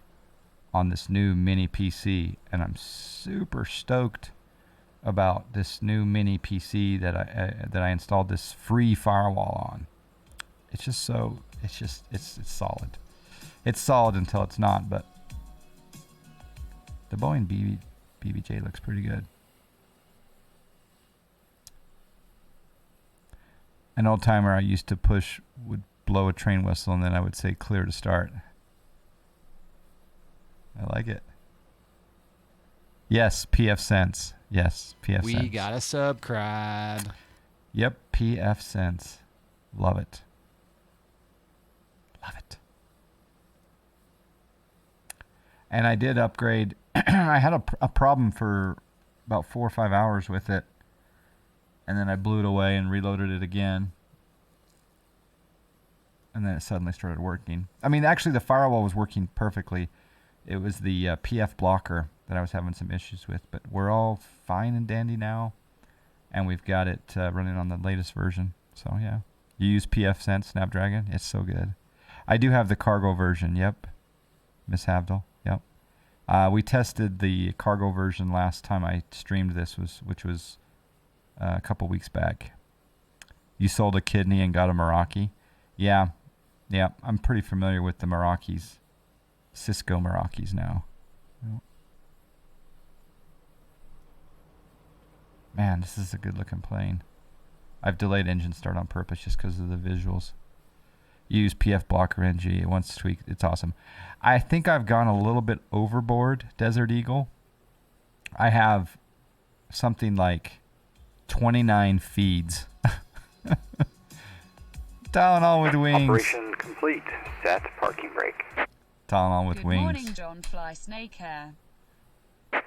on this new mini PC, and I'm super stoked about this new mini PC that I installed this free firewall on. It's solid. It's solid until it's not, but the Boeing BBJ looks pretty good. An old timer I used to push would blow a train whistle, and then I would say clear to start. I like it. Yes, PF Sense. Yes, PF Sense. We got a subcribe. Yep, PF Sense. Love it. Love it. And I did upgrade. I had a problem for about 4 or 5 hours with it. And then I blew it away and reloaded it again. And then it suddenly started working. I mean, actually, the firewall was working perfectly. It was the PF blocker that I was having some issues with. But we're all fine and dandy now. And we've got it running on the latest version. So, yeah. You use PF Sense Snapdragon. It's so good. I do have the cargo version. Yep. Miss Havdal. Yep. We tested the cargo version last time I streamed this, which was a couple weeks back. You sold a kidney and got a Meraki. Yeah. I'm pretty familiar with the Merakis. Cisco Merakis now. Man, this is a good looking plane. I've delayed engine start on purpose just because of the visuals. use PF Blocker NG. Once tweaked, it's awesome. I think I've gone a little bit overboard, Desert Eagle. I have something like 29 feeds. Tylenol with wings. Operation complete. Set parking brake. Tylenol with Good wings. morning, John Fly Snake Hair.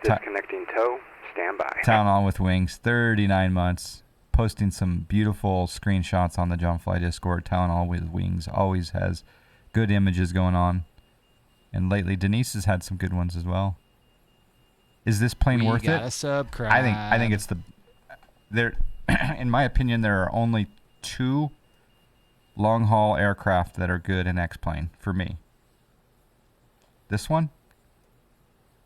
Disconnecting tow. Stand by. Tylenol with wings. 39 months. Posting some beautiful screenshots on the John Fly Discord. Tylenol with wings always has good images going on. And lately, Denise has had some good ones as well. Is this plane worth it? Gotta subscribe. I think it's there. In my opinion, there are only 2 long-haul aircraft that are good in X-plane for me. This one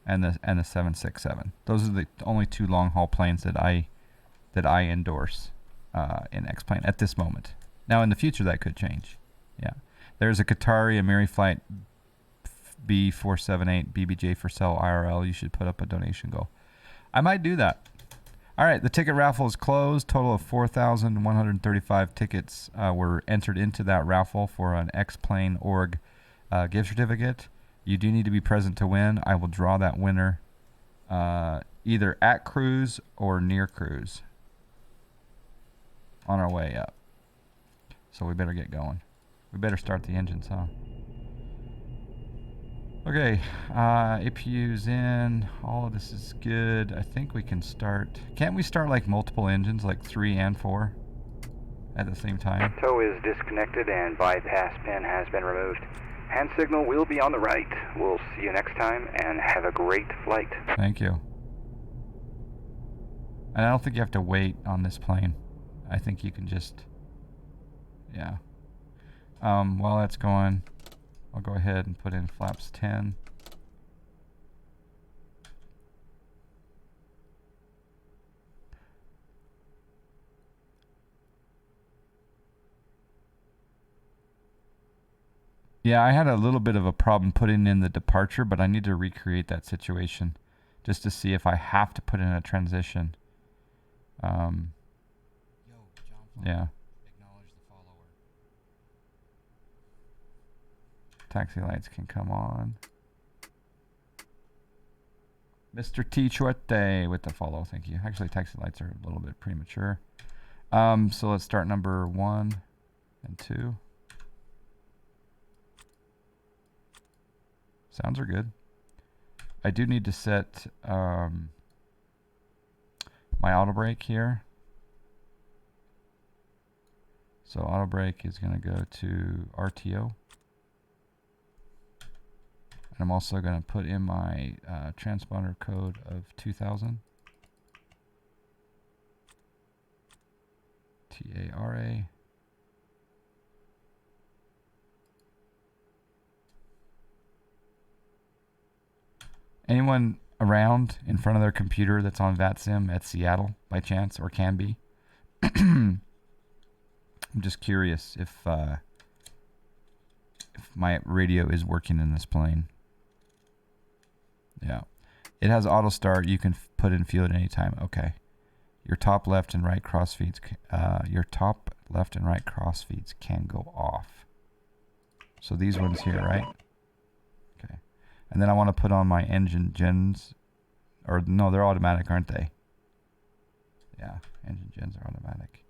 and the 767. Those are the only 2 long-haul planes that I endorse in X-plane at this moment. Now in the future that could change. Yeah, there's a Qatari Amiri flight B478 BBJ for sale IRL. You should put up a donation goal. I might do that. All right, the ticket raffle is closed. Total of 4,135 tickets were entered into that raffle for an X-Plane Org gift certificate. You do need to be present to win. I will draw that winner either at cruise or near cruise on our way up. So we better get going. We better start the engines, huh? Okay, APU's in. All of this is good. I think we can start. Can't we start like multiple engines, like 3 and 4 at the same time? Tow is disconnected and bypass pin has been removed. Hand signal will be on the right. We'll see you next time and have a great flight. Thank you. And I don't think you have to wait on this plane. I think you can just, yeah. While that's going, I'll go ahead and put in flaps 10. Yeah, I had a little bit of a problem putting in the departure, but I need to recreate that situation just to see if I have to put in a transition. Yo, John Fly. Yeah. Acknowledge the follower. Taxi lights can come on. Mr. T. Chuete with the follow, thank you. Actually, taxi lights are a little bit premature. So let's start number 1 and 2. Sounds are good. I do need to set my auto brake here. So auto brake is going to go to RTO. And I'm also going to put in my transponder code of 2000. TARA. Anyone around in front of their computer that's on VATSIM at Seattle by chance, or can be? I'm just curious if my radio is working in this plane. Yeah. It has auto start. You can put in fuel at any time. Okay. Your top left and right crossfeeds can go off. So these ones here, right? Okay. And then I want to put on my engine gens, or no, they're automatic, aren't they? Yeah, engine gens are automatic.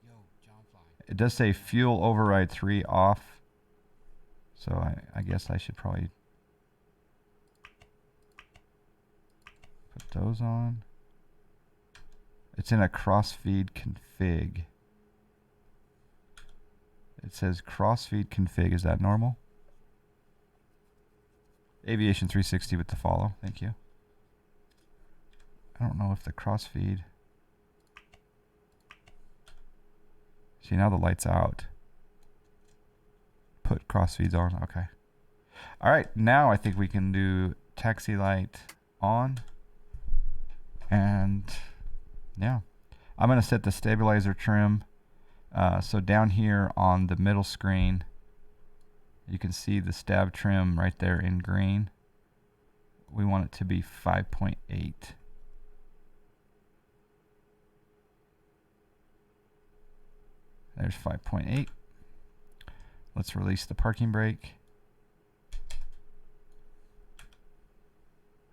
Yo, John Fly. It does say fuel override 3 off. So I guess I should probably put those on. It's in a crossfeed config. It says crossfeed config. Is that normal? Aviation 360 with the follow. Thank you. I don't know if the crossfeed. See, now the light's out. Put crossfeeds on. Okay. All right. Now I think we can do taxi light on. And yeah, I'm going to set the stabilizer trim. So down here on the middle screen, you can see the stab trim right there in green. We want it to be 5.8. There's 5.8. Let's release the parking brake.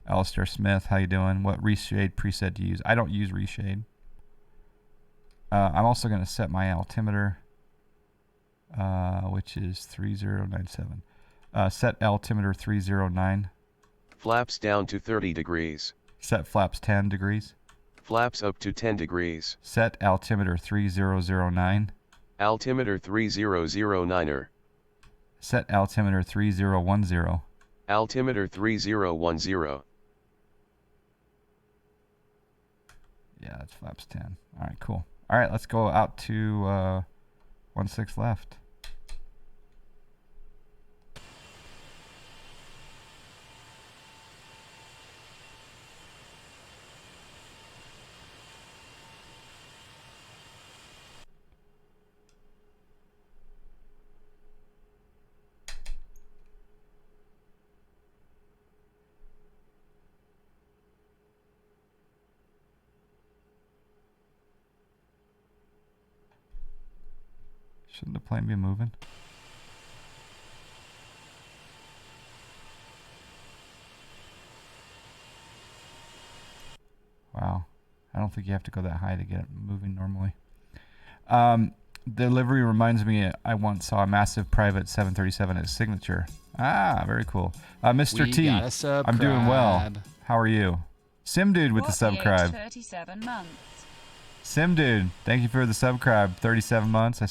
Alistair Smith, how you doing? What reshade preset do you use? I don't use reshade. I'm also going to set my altimeter, which is 3097. Set altimeter 309. Flaps down to 30 degrees. Set flaps 10 degrees. Flaps up to 10 degrees. Set altimeter 3009. Altimeter 3009er. Set altimeter 3010. Altimeter 3010. Yeah, that's flaps 10. All right, cool. All right, let's go out to 16 left. Shouldn't the plane be moving? Wow. I don't think you have to go that high to get it moving normally. Delivery reminds me, I once saw a massive private 737 at Signature. Ah, very cool. Mr. T, I'm doing well. How are you? Sim Dude with the subscribe. 37 months. Sim Dude, thank you for the subscribe. 37 months. I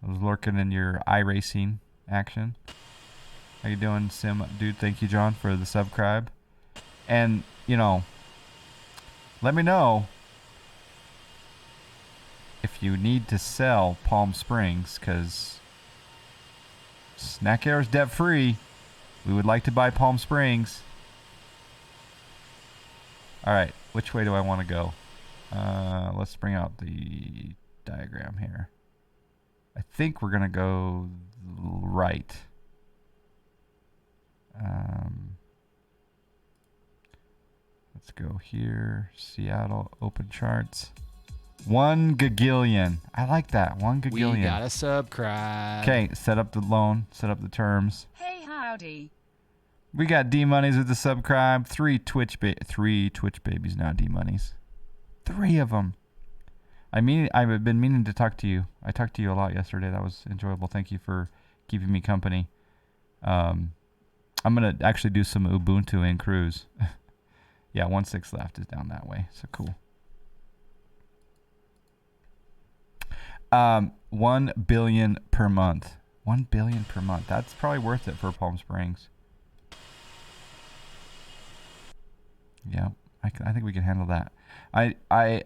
was lurking in your iRacing action. How you doing, Sim Dude? Thank you, John, for the subscribe. And, you know, let me know if you need to sell Palm Springs, because Snack Air is debt free. We would like to buy Palm Springs. All right, which way do I want to go? Let's bring out the diagram here. I think we're gonna go right. Let's go here. Seattle, open charts. 1 gagillion. I like that. 1 gagillion. We gotta subscribe. Okay, set up the loan. Set up the terms. Hey, howdy. We got D Monies with the subscribe. 3 Twitch babies now. D Monies. 3 of them. I've been meaning to talk to you. I talked to you a lot yesterday. That was enjoyable. Thank you for keeping me company. I'm gonna actually do some Ubuntu in Cruise. Yeah, 16 left is down that way. So cool. 1 billion per month. 1 billion per month. That's probably worth it for Palm Springs. Yeah, I think we can handle that. I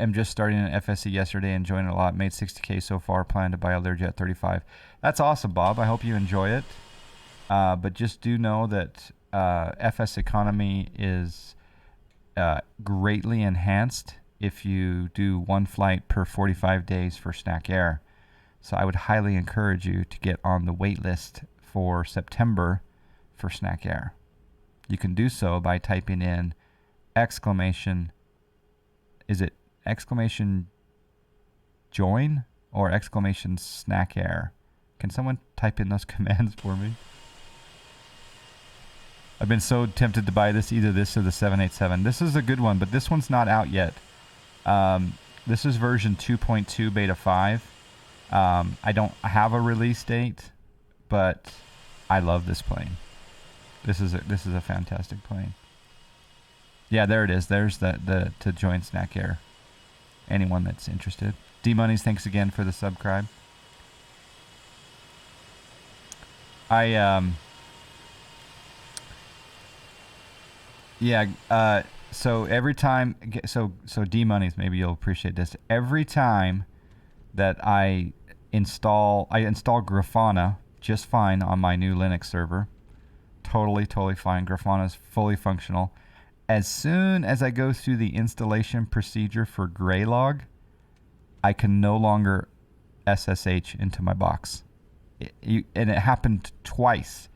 am just starting an FSC yesterday, enjoying it a lot. Made 60K so far. Plan to buy a Learjet 35. That's awesome, Bob. I hope you enjoy it. But just do know that FS economy is greatly enhanced if you do 1 flight per 45 days for Snack Air. So I would highly encourage you to get on the wait list for September for Snack Air. You can do so by typing in exclamation, is it exclamation join or exclamation Snack Air? Can someone type in those commands for me? I've been so tempted to buy this, either this or the 787. This is a good one, but this one's not out yet. This is version 2.2 beta 5. I don't have a release date, but I love this plane. This is a fantastic plane. Yeah, there it is. There's the to join Snack Air. Anyone that's interested. D Monies, thanks again for the subscribe. So every time, so D Monies, maybe you'll appreciate this. Every time that I install Grafana just fine on my new Linux server. Totally fine. Grafana's fully functional. As soon as I go through the installation procedure for Graylog, I can no longer SSH into my box. And it happened twice.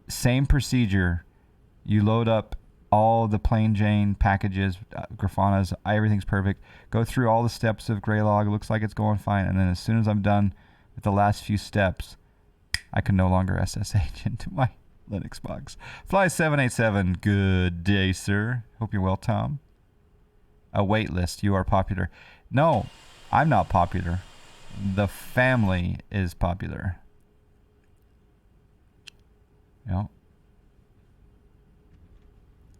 Same procedure. You load up all the plain Jane packages, Grafana's, everything's perfect. Go through all the steps of Graylog. It looks like it's going fine. And then as soon as I'm done with the last few steps, I can no longer SSH into my Linux box. Fly 787, good day, sir. Hope you're well, Tom. A wait list, you are popular. No, I'm not popular. The family is popular. Yeah.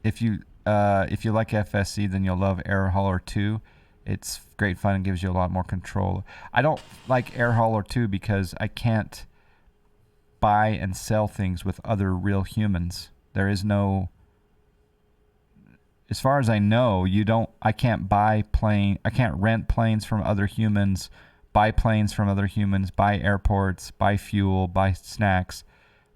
If you like FSC, then you'll love Air Hauler 2. It's great fun and gives you a lot more control. I don't like Air Hauler 2 because I can't buy and sell things with other real humans. There is no, as far as I know, I can't rent planes from other humans, buy planes from other humans, buy airports, buy fuel, buy snacks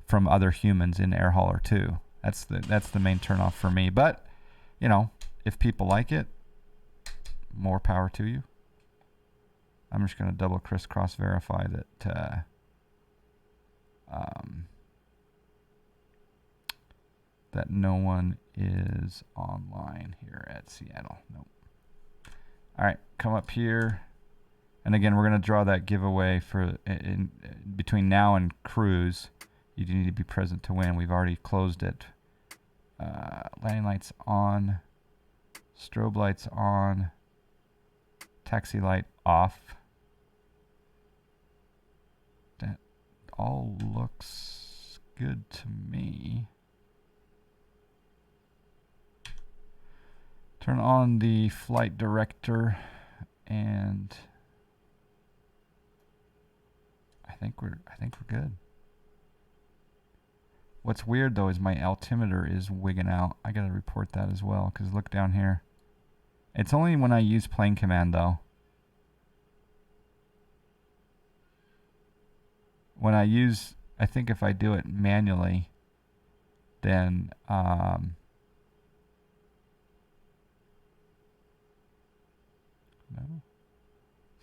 from other humans in Air Hauler 2. That's the main turnoff for me. But, you know, if people like it, more power to you. I'm just going to double crisscross verify that that no one is online here at Seattle. Nope. All right, come up here. And again, we're going to draw that giveaway for in between now and cruise. You do need to be present to win. We've already closed it. Landing lights on. Strobe lights on. Taxi light off. That all looks good to me. Turn on the flight director, and I think we're good. What's weird though is my altimeter is wigging out. I gotta report that as well, because look down here. It's only when I use plane command though. When I use, I think if I do it manually, then no,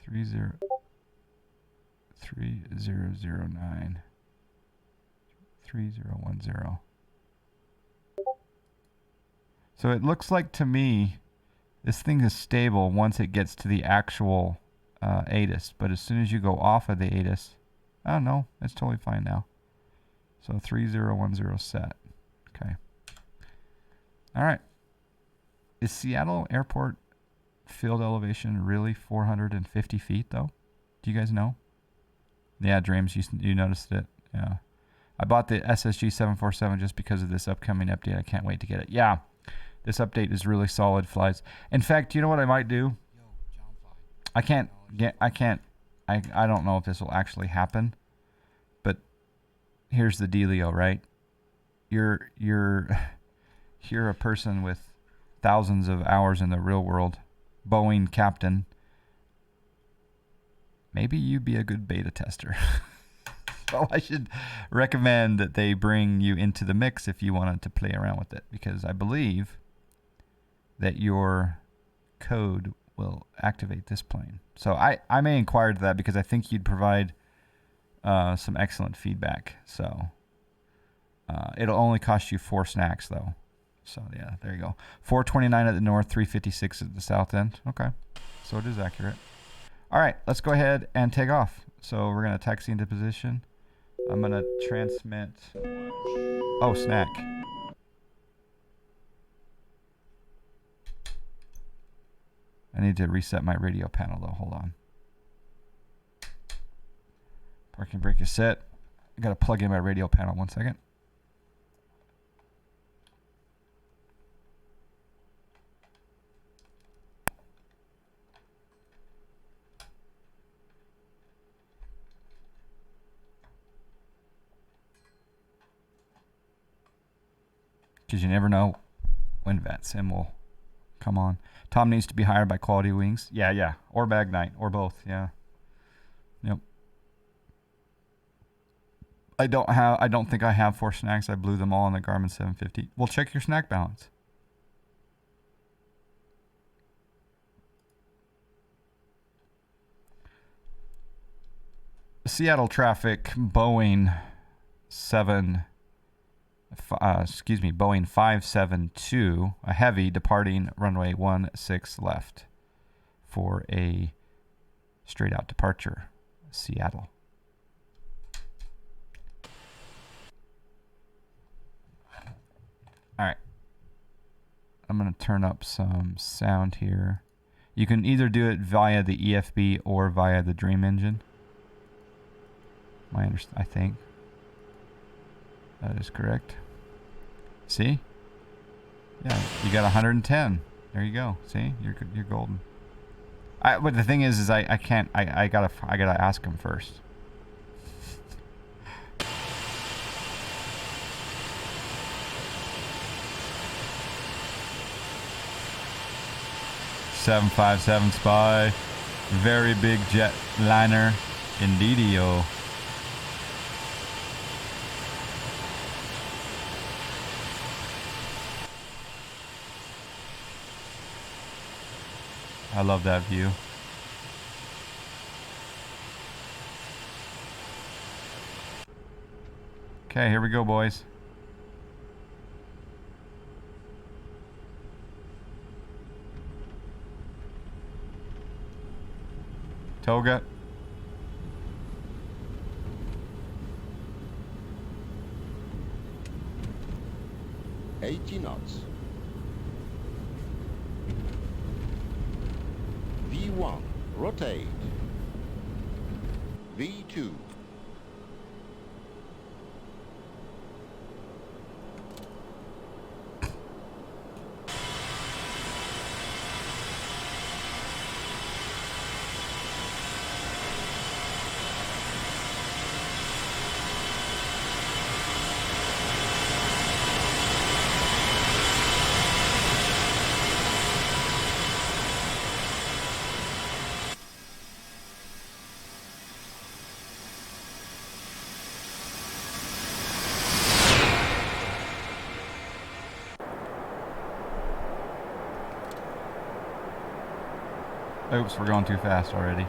3009 3010. So it looks like to me this thing is stable once it gets to the actual ATIS, but as soon as you go off of the ATIS, oh no, it's totally fine now. So 3010 set. Okay. All right. Is Seattle Airport field elevation really 450 feet though? Do you guys know? Yeah, Dreams, you noticed it. Yeah. I bought the SSG 747 just because of this upcoming update. I can't wait to get it. Yeah. This update is really solid, flies. In fact, you know what I might do? I don't know if this will actually happen, but here's the dealio, right? You're a person with thousands of hours in the real world, Boeing captain. Maybe you'd be a good beta tester. So I should recommend that they bring you into the mix if you wanted to play around with it, because I believe that your code will activate this plane. So I may inquire to that because I think you'd provide some excellent feedback. So it'll only cost you 4 snacks though. So yeah, there you go. 429 at the north, 356 at the south end. Okay, so it is accurate. All right, let's go ahead and take off. So we're gonna taxi into position. I'm gonna transmit. Oh, snack. I need to reset my radio panel though. Hold on. Parking brake is set. I gotta plug in my radio panel. 1 second. Because you never know when VATSIM will come on. Tom needs to be hired by Quality Wings. Yeah. Or Magnite. Or both. Yeah. Yep. I don't think I have 4 snacks. I blew them all on the Garmin 750. Well, check your snack balance. Seattle traffic, Boeing 572, a heavy departing runway 16 left for a straight out departure, Seattle. Alright. I'm going to turn up some sound here. You can either do it via the EFB or via the Dream Engine. I think. That is correct. See? Yeah, you got 110. There you go. See? You're golden. But the thing is I can't. I gotta ask him first. .757 Spy, very big jet liner, indeedio. I love that view. Okay, here we go, boys. Toga. $80 knots. V1, rotate. V2. Oops, we're going too fast already.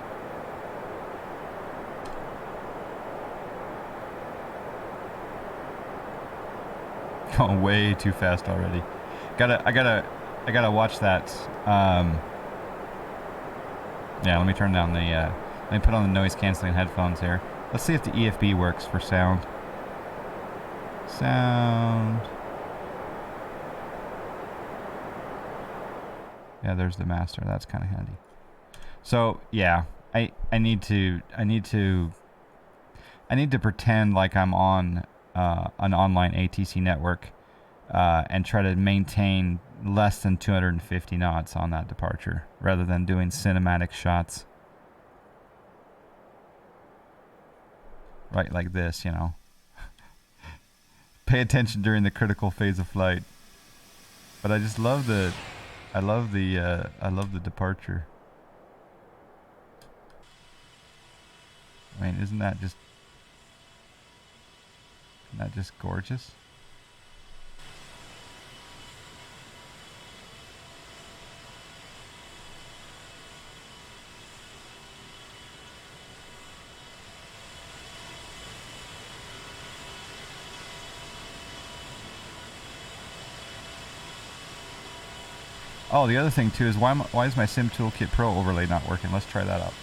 Going way too fast already. I gotta watch that. Yeah, let me turn down the. Let me put on the noise canceling headphones here. Let's see if the EFB works for sound. Sound. Yeah, there's the master. That's kind of handy. So yeah, I need to pretend like I'm on an online ATC network and try to maintain less than 250 knots on that departure rather than doing cinematic shots. Right, like this, you know. Pay attention during the critical phase of flight. But I just love I love the departure. I mean, isn't that just gorgeous? Oh, the other thing too is why is my Sim Toolkit Pro overlay not working? Let's try that out.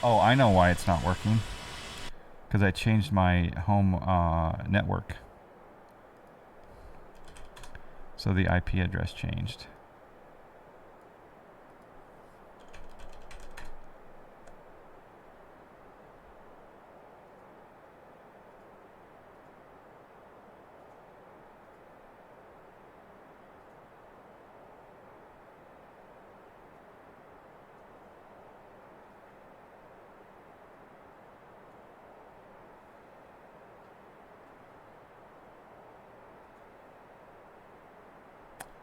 Oh, I know why it's not working. Because I changed my home network. So the IP address changed.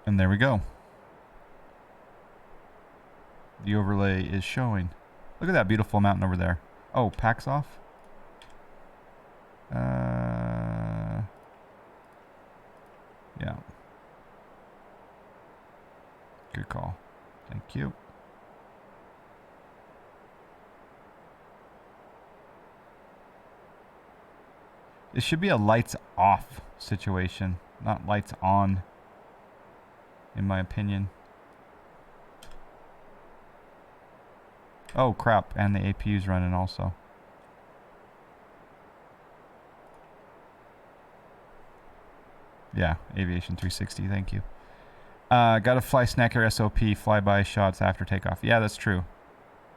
And there we go. The overlay is showing. Look at that beautiful mountain over there. Oh, packs off? Yeah. Good call. Thank you. It should be a lights off situation, not lights on. in my opinion. Oh crap, and the APU's running also. Yeah, Aviation 360, thank you. Gotta fly Snacker SOP, flyby shots after takeoff. Yeah, that's true.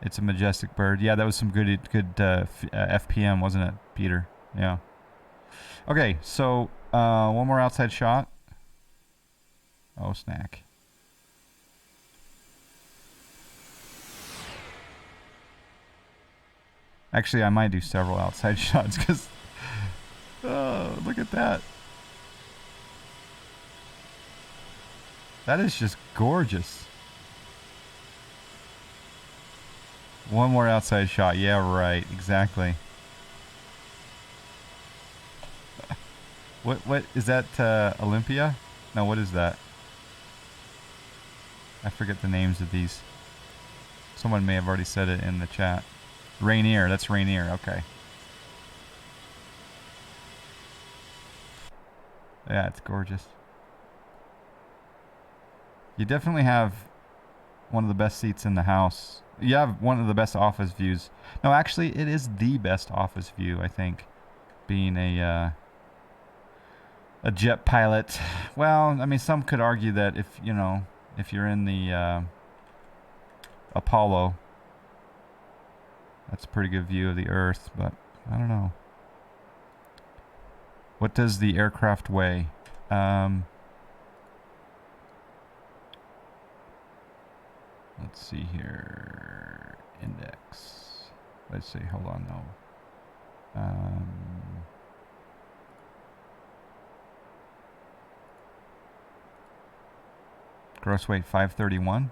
It's a majestic bird. Yeah, that was some good FPM, wasn't it, Peter? Yeah. Okay, so one more outside shot. Oh, snack. Actually, I might do several outside shots because... Oh, look at that. That is just gorgeous. One more outside shot. Yeah, right. Exactly. What is that? Olympia? No, what is that? I forget the names of these. Someone may have already said it in the chat. Rainier. That's Rainier. Okay. Yeah, it's gorgeous. You definitely have one of the best seats in the house. You have one of the best office views. No, actually, it is the best office view, I think, being a jet pilot. Well, I mean, some could argue that if you're in the Apollo, that's a pretty good view of the Earth, but I don't know. What does the aircraft weigh? Let's see here. Index. Let's see. Hold on. No. Gross weight 531,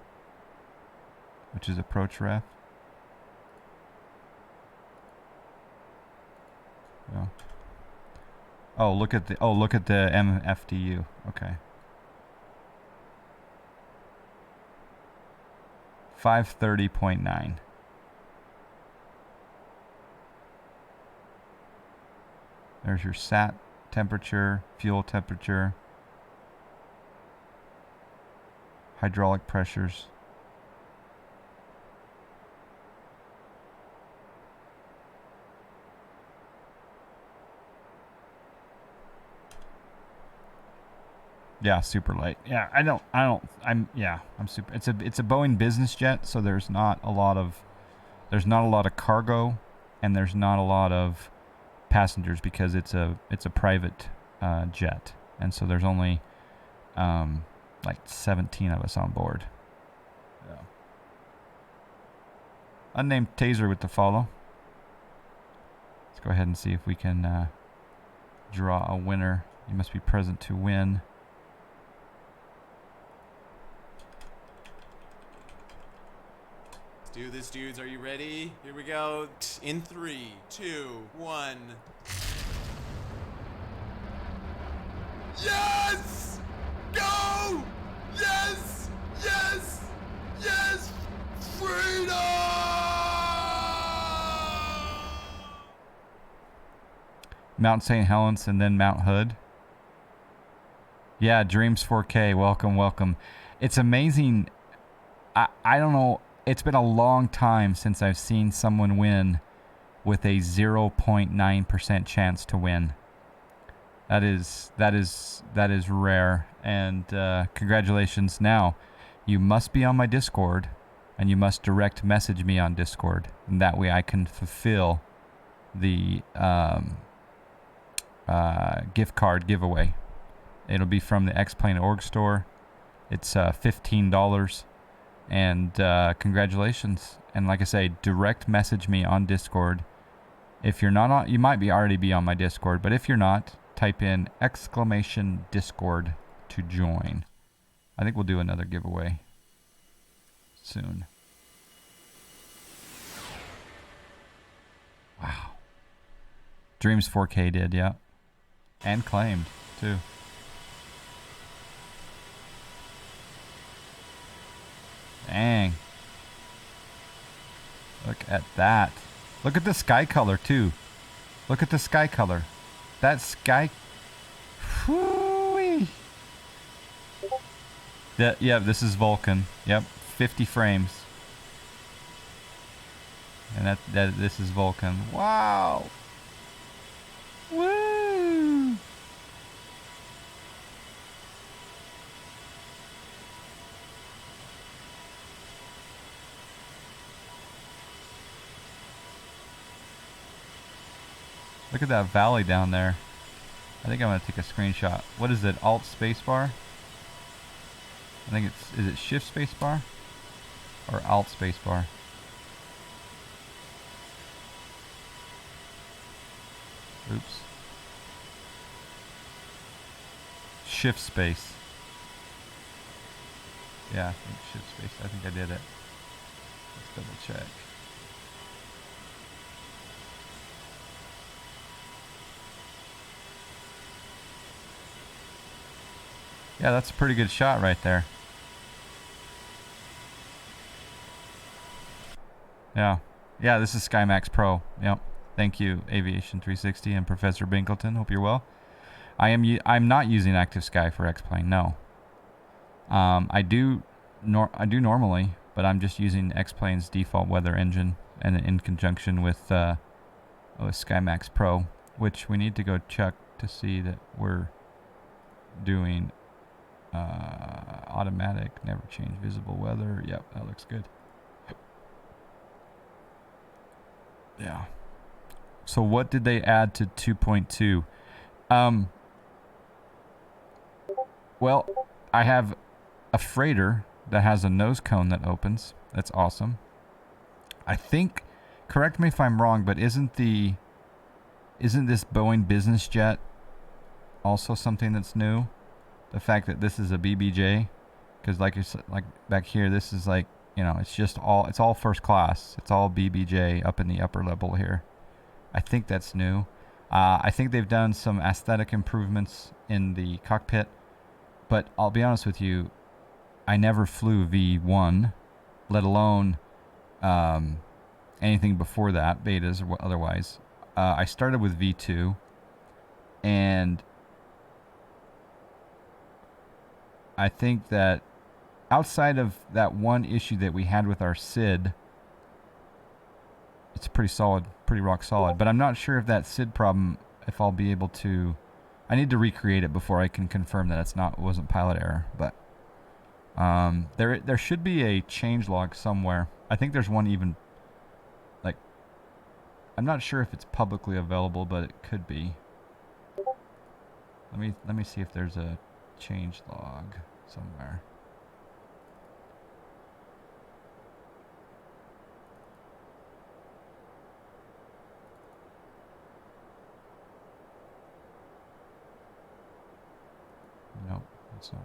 which is approach ref. Yeah. Oh, look at the MFDU. Okay. 530.9. There's your sat temperature, fuel temperature, hydraulic pressures. Yeah, super light. Yeah, I'm super. It's a Boeing business jet, so there's not a lot of cargo, and there's not a lot of passengers because it's a private jet, and so there's only like 17 of us on board. Yeah. Unnamed taser with the follow. Let's go ahead and see if we can draw a winner. You must be present to win. Do this, dudes. Are you ready? Here we go. In 3, 2, 1. Yes! Go! Yes! Yes! Yes! Freedom! Mount St. Helens and then Mount Hood. Yeah, Dreams 4K. Welcome, welcome. It's amazing. I don't know. It's been a long time since I've seen someone win with a 0.9% chance to win. That is rare. And congratulations. Now, you must be on my Discord, and you must direct message me on Discord, and that way I can fulfill the gift card giveaway. It'll be from the X-Plane org store. It's $15. And congratulations. And like I say, direct message me on Discord. If you're not on, you might already be on my Discord, but if you're not, type in !Discord to join. I think we'll do another giveaway soon. Wow. Dreams 4K did, yeah. And claimed, too. Dang. Look at that. Look at the sky color, too. Look at the sky color. That sky... Whoo-wee. Yeah, this is Vulcan. Yep, 50 frames. And this is Vulcan. Wow. Woo! Look at that valley down there. I think I'm gonna take a screenshot. What is it? Alt spacebar? I think is it Shift spacebar or Alt spacebar? Oops. Shift space. Yeah, I think shift space. I think I did it. Let's double check. Yeah, that's a pretty good shot right there. Yeah. Yeah, this is SkyMax Pro. Yep. Thank you, Aviation 360 and Professor Binkleton. Hope you're well. I'm not using Active Sky for X-Plane. No. I do normally, but I'm just using X-Plane's default weather engine, and in conjunction with SkyMax Pro, which we need to go check to see that we're doing automatic, never change visible weather. Yep, that looks good. Yeah. So what did they add to 2.2? Well, I have a freighter that has a nose cone that opens. That's awesome. I think, correct me if I'm wrong, but isn't this Boeing business jet also something that's new? The fact that this is a BBJ, because like back here, this is like, you know, it's all first class. It's all BBJ up in the upper level here. I think that's new. I think they've done some aesthetic improvements in the cockpit, but I'll be honest with you, I never flew V1, let alone anything before that, betas or otherwise. I started with V2, and I think that outside of that one issue that we had with our SID, it's pretty solid, pretty rock solid. But I'm not sure if that SID problem, if I'll be able to. I need to recreate it before I can confirm that wasn't pilot error. But there should be a changelog somewhere. I think there's one even. Like, I'm not sure if it's publicly available, but it could be. Let me see if there's a changelog somewhere. Nope, that's not.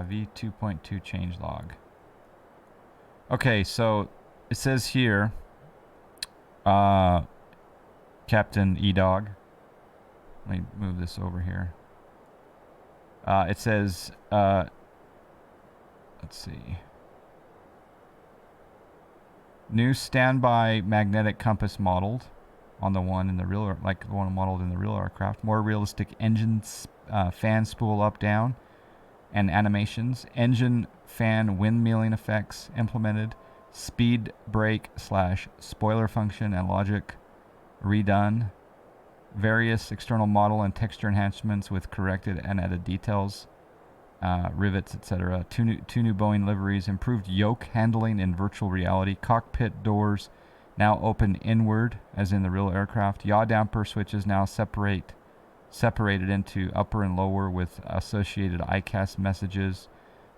V2.2 changelog. Okay, so it says here, Captain E-Dog. Let me move this over here. It says, let's see. New standby magnetic compass modeled on the one in the real, like the one modeled in the real aircraft. More realistic engines, fan spool up down, and animations. Engine fan windmilling effects implemented. Speed brake / spoiler function and logic redone. Various external model and texture enhancements with corrected and added details. Rivets, etc. Two new Boeing liveries, improved yoke handling in virtual reality, cockpit doors now open inward as in the real aircraft, yaw damper switches now separated into upper and lower with associated ICAS messages.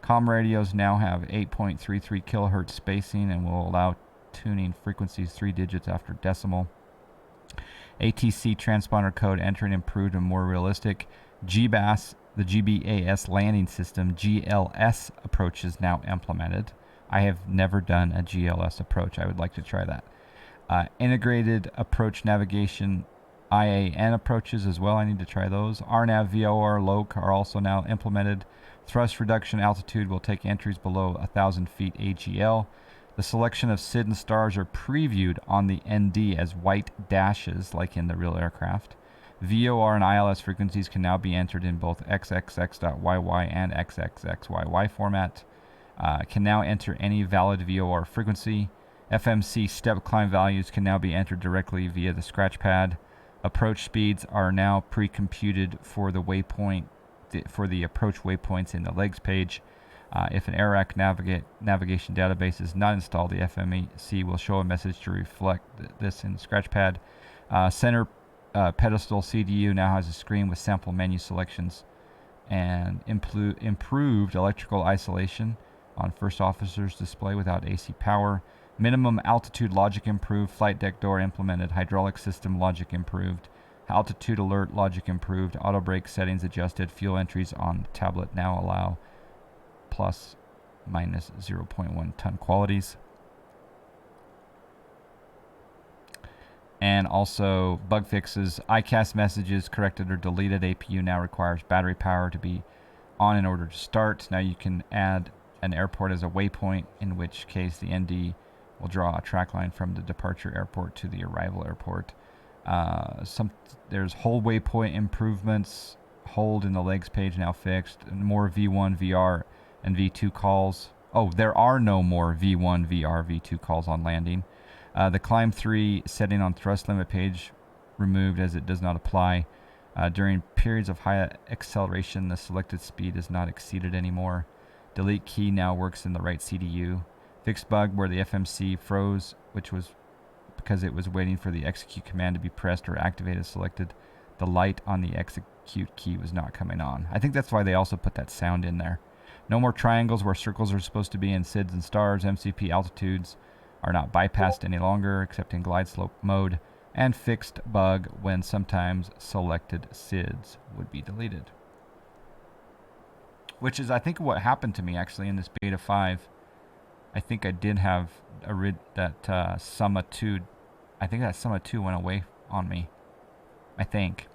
COM radios now have 8.33 kilohertz spacing and will allow tuning frequencies 3 digits after decimal. ATC transponder code entering improved and more realistic. GBAS, the GBAS landing system, GLS approaches now implemented. I have never done a GLS approach. I would like to try that. Integrated approach navigation, IAN approaches as well. I need to try those. RNAV, VOR, LOC are also now implemented. Thrust reduction altitude will take entries below 1,000 feet AGL. The selection of SID and stars are previewed on the ND as white dashes, like in the real aircraft. VOR and ILS frequencies can now be entered in both XXX.YY and XXXYY format. Can now enter any valid VOR frequency. FMC step climb values can now be entered directly via the scratch pad. Approach speeds are now pre-computed for the approach waypoints in the legs page. If an AirAC navigation database is not installed, the FMC will show a message to reflect this in the scratch pad. Center pedestal CDU now has a screen with sample menu selections and improved electrical isolation on first officer's display without AC power. Minimum altitude logic improved. Flight deck door implemented. Hydraulic system logic improved. Altitude alert logic improved. Auto brake settings adjusted. Fuel entries on the tablet now allow plus minus 0.1 ton qualities. And also bug fixes. ICAS messages corrected or deleted. APU now requires battery power to be on in order to start. Now you can add an airport as a waypoint, in which case the ND will draw a track line from the departure airport to the arrival airport. There's hold waypoint improvements. Hold in the legs page now fixed. And more V1, VR, and V2 calls. Oh, there are no more V1, VR, V2 calls on landing. The climb 3 setting on thrust limit page removed as it does not apply. During periods of high acceleration, the selected speed is not exceeded anymore. Delete key now works in the right CDU. Fixed bug where the FMC froze, which was because it was waiting for the execute command to be pressed or activated selected. The light on the execute key was not coming on. I think that's why they also put that sound in there. No more triangles where circles are supposed to be in SIDs and stars. MCP altitudes are not bypassed any longer except in glide slope mode. And fixed bug when sometimes selected SIDs would be deleted. Which is, I think, what happened to me actually in this beta 5. I think I did have that Summa 2. I think that Summa 2 went away on me. I think.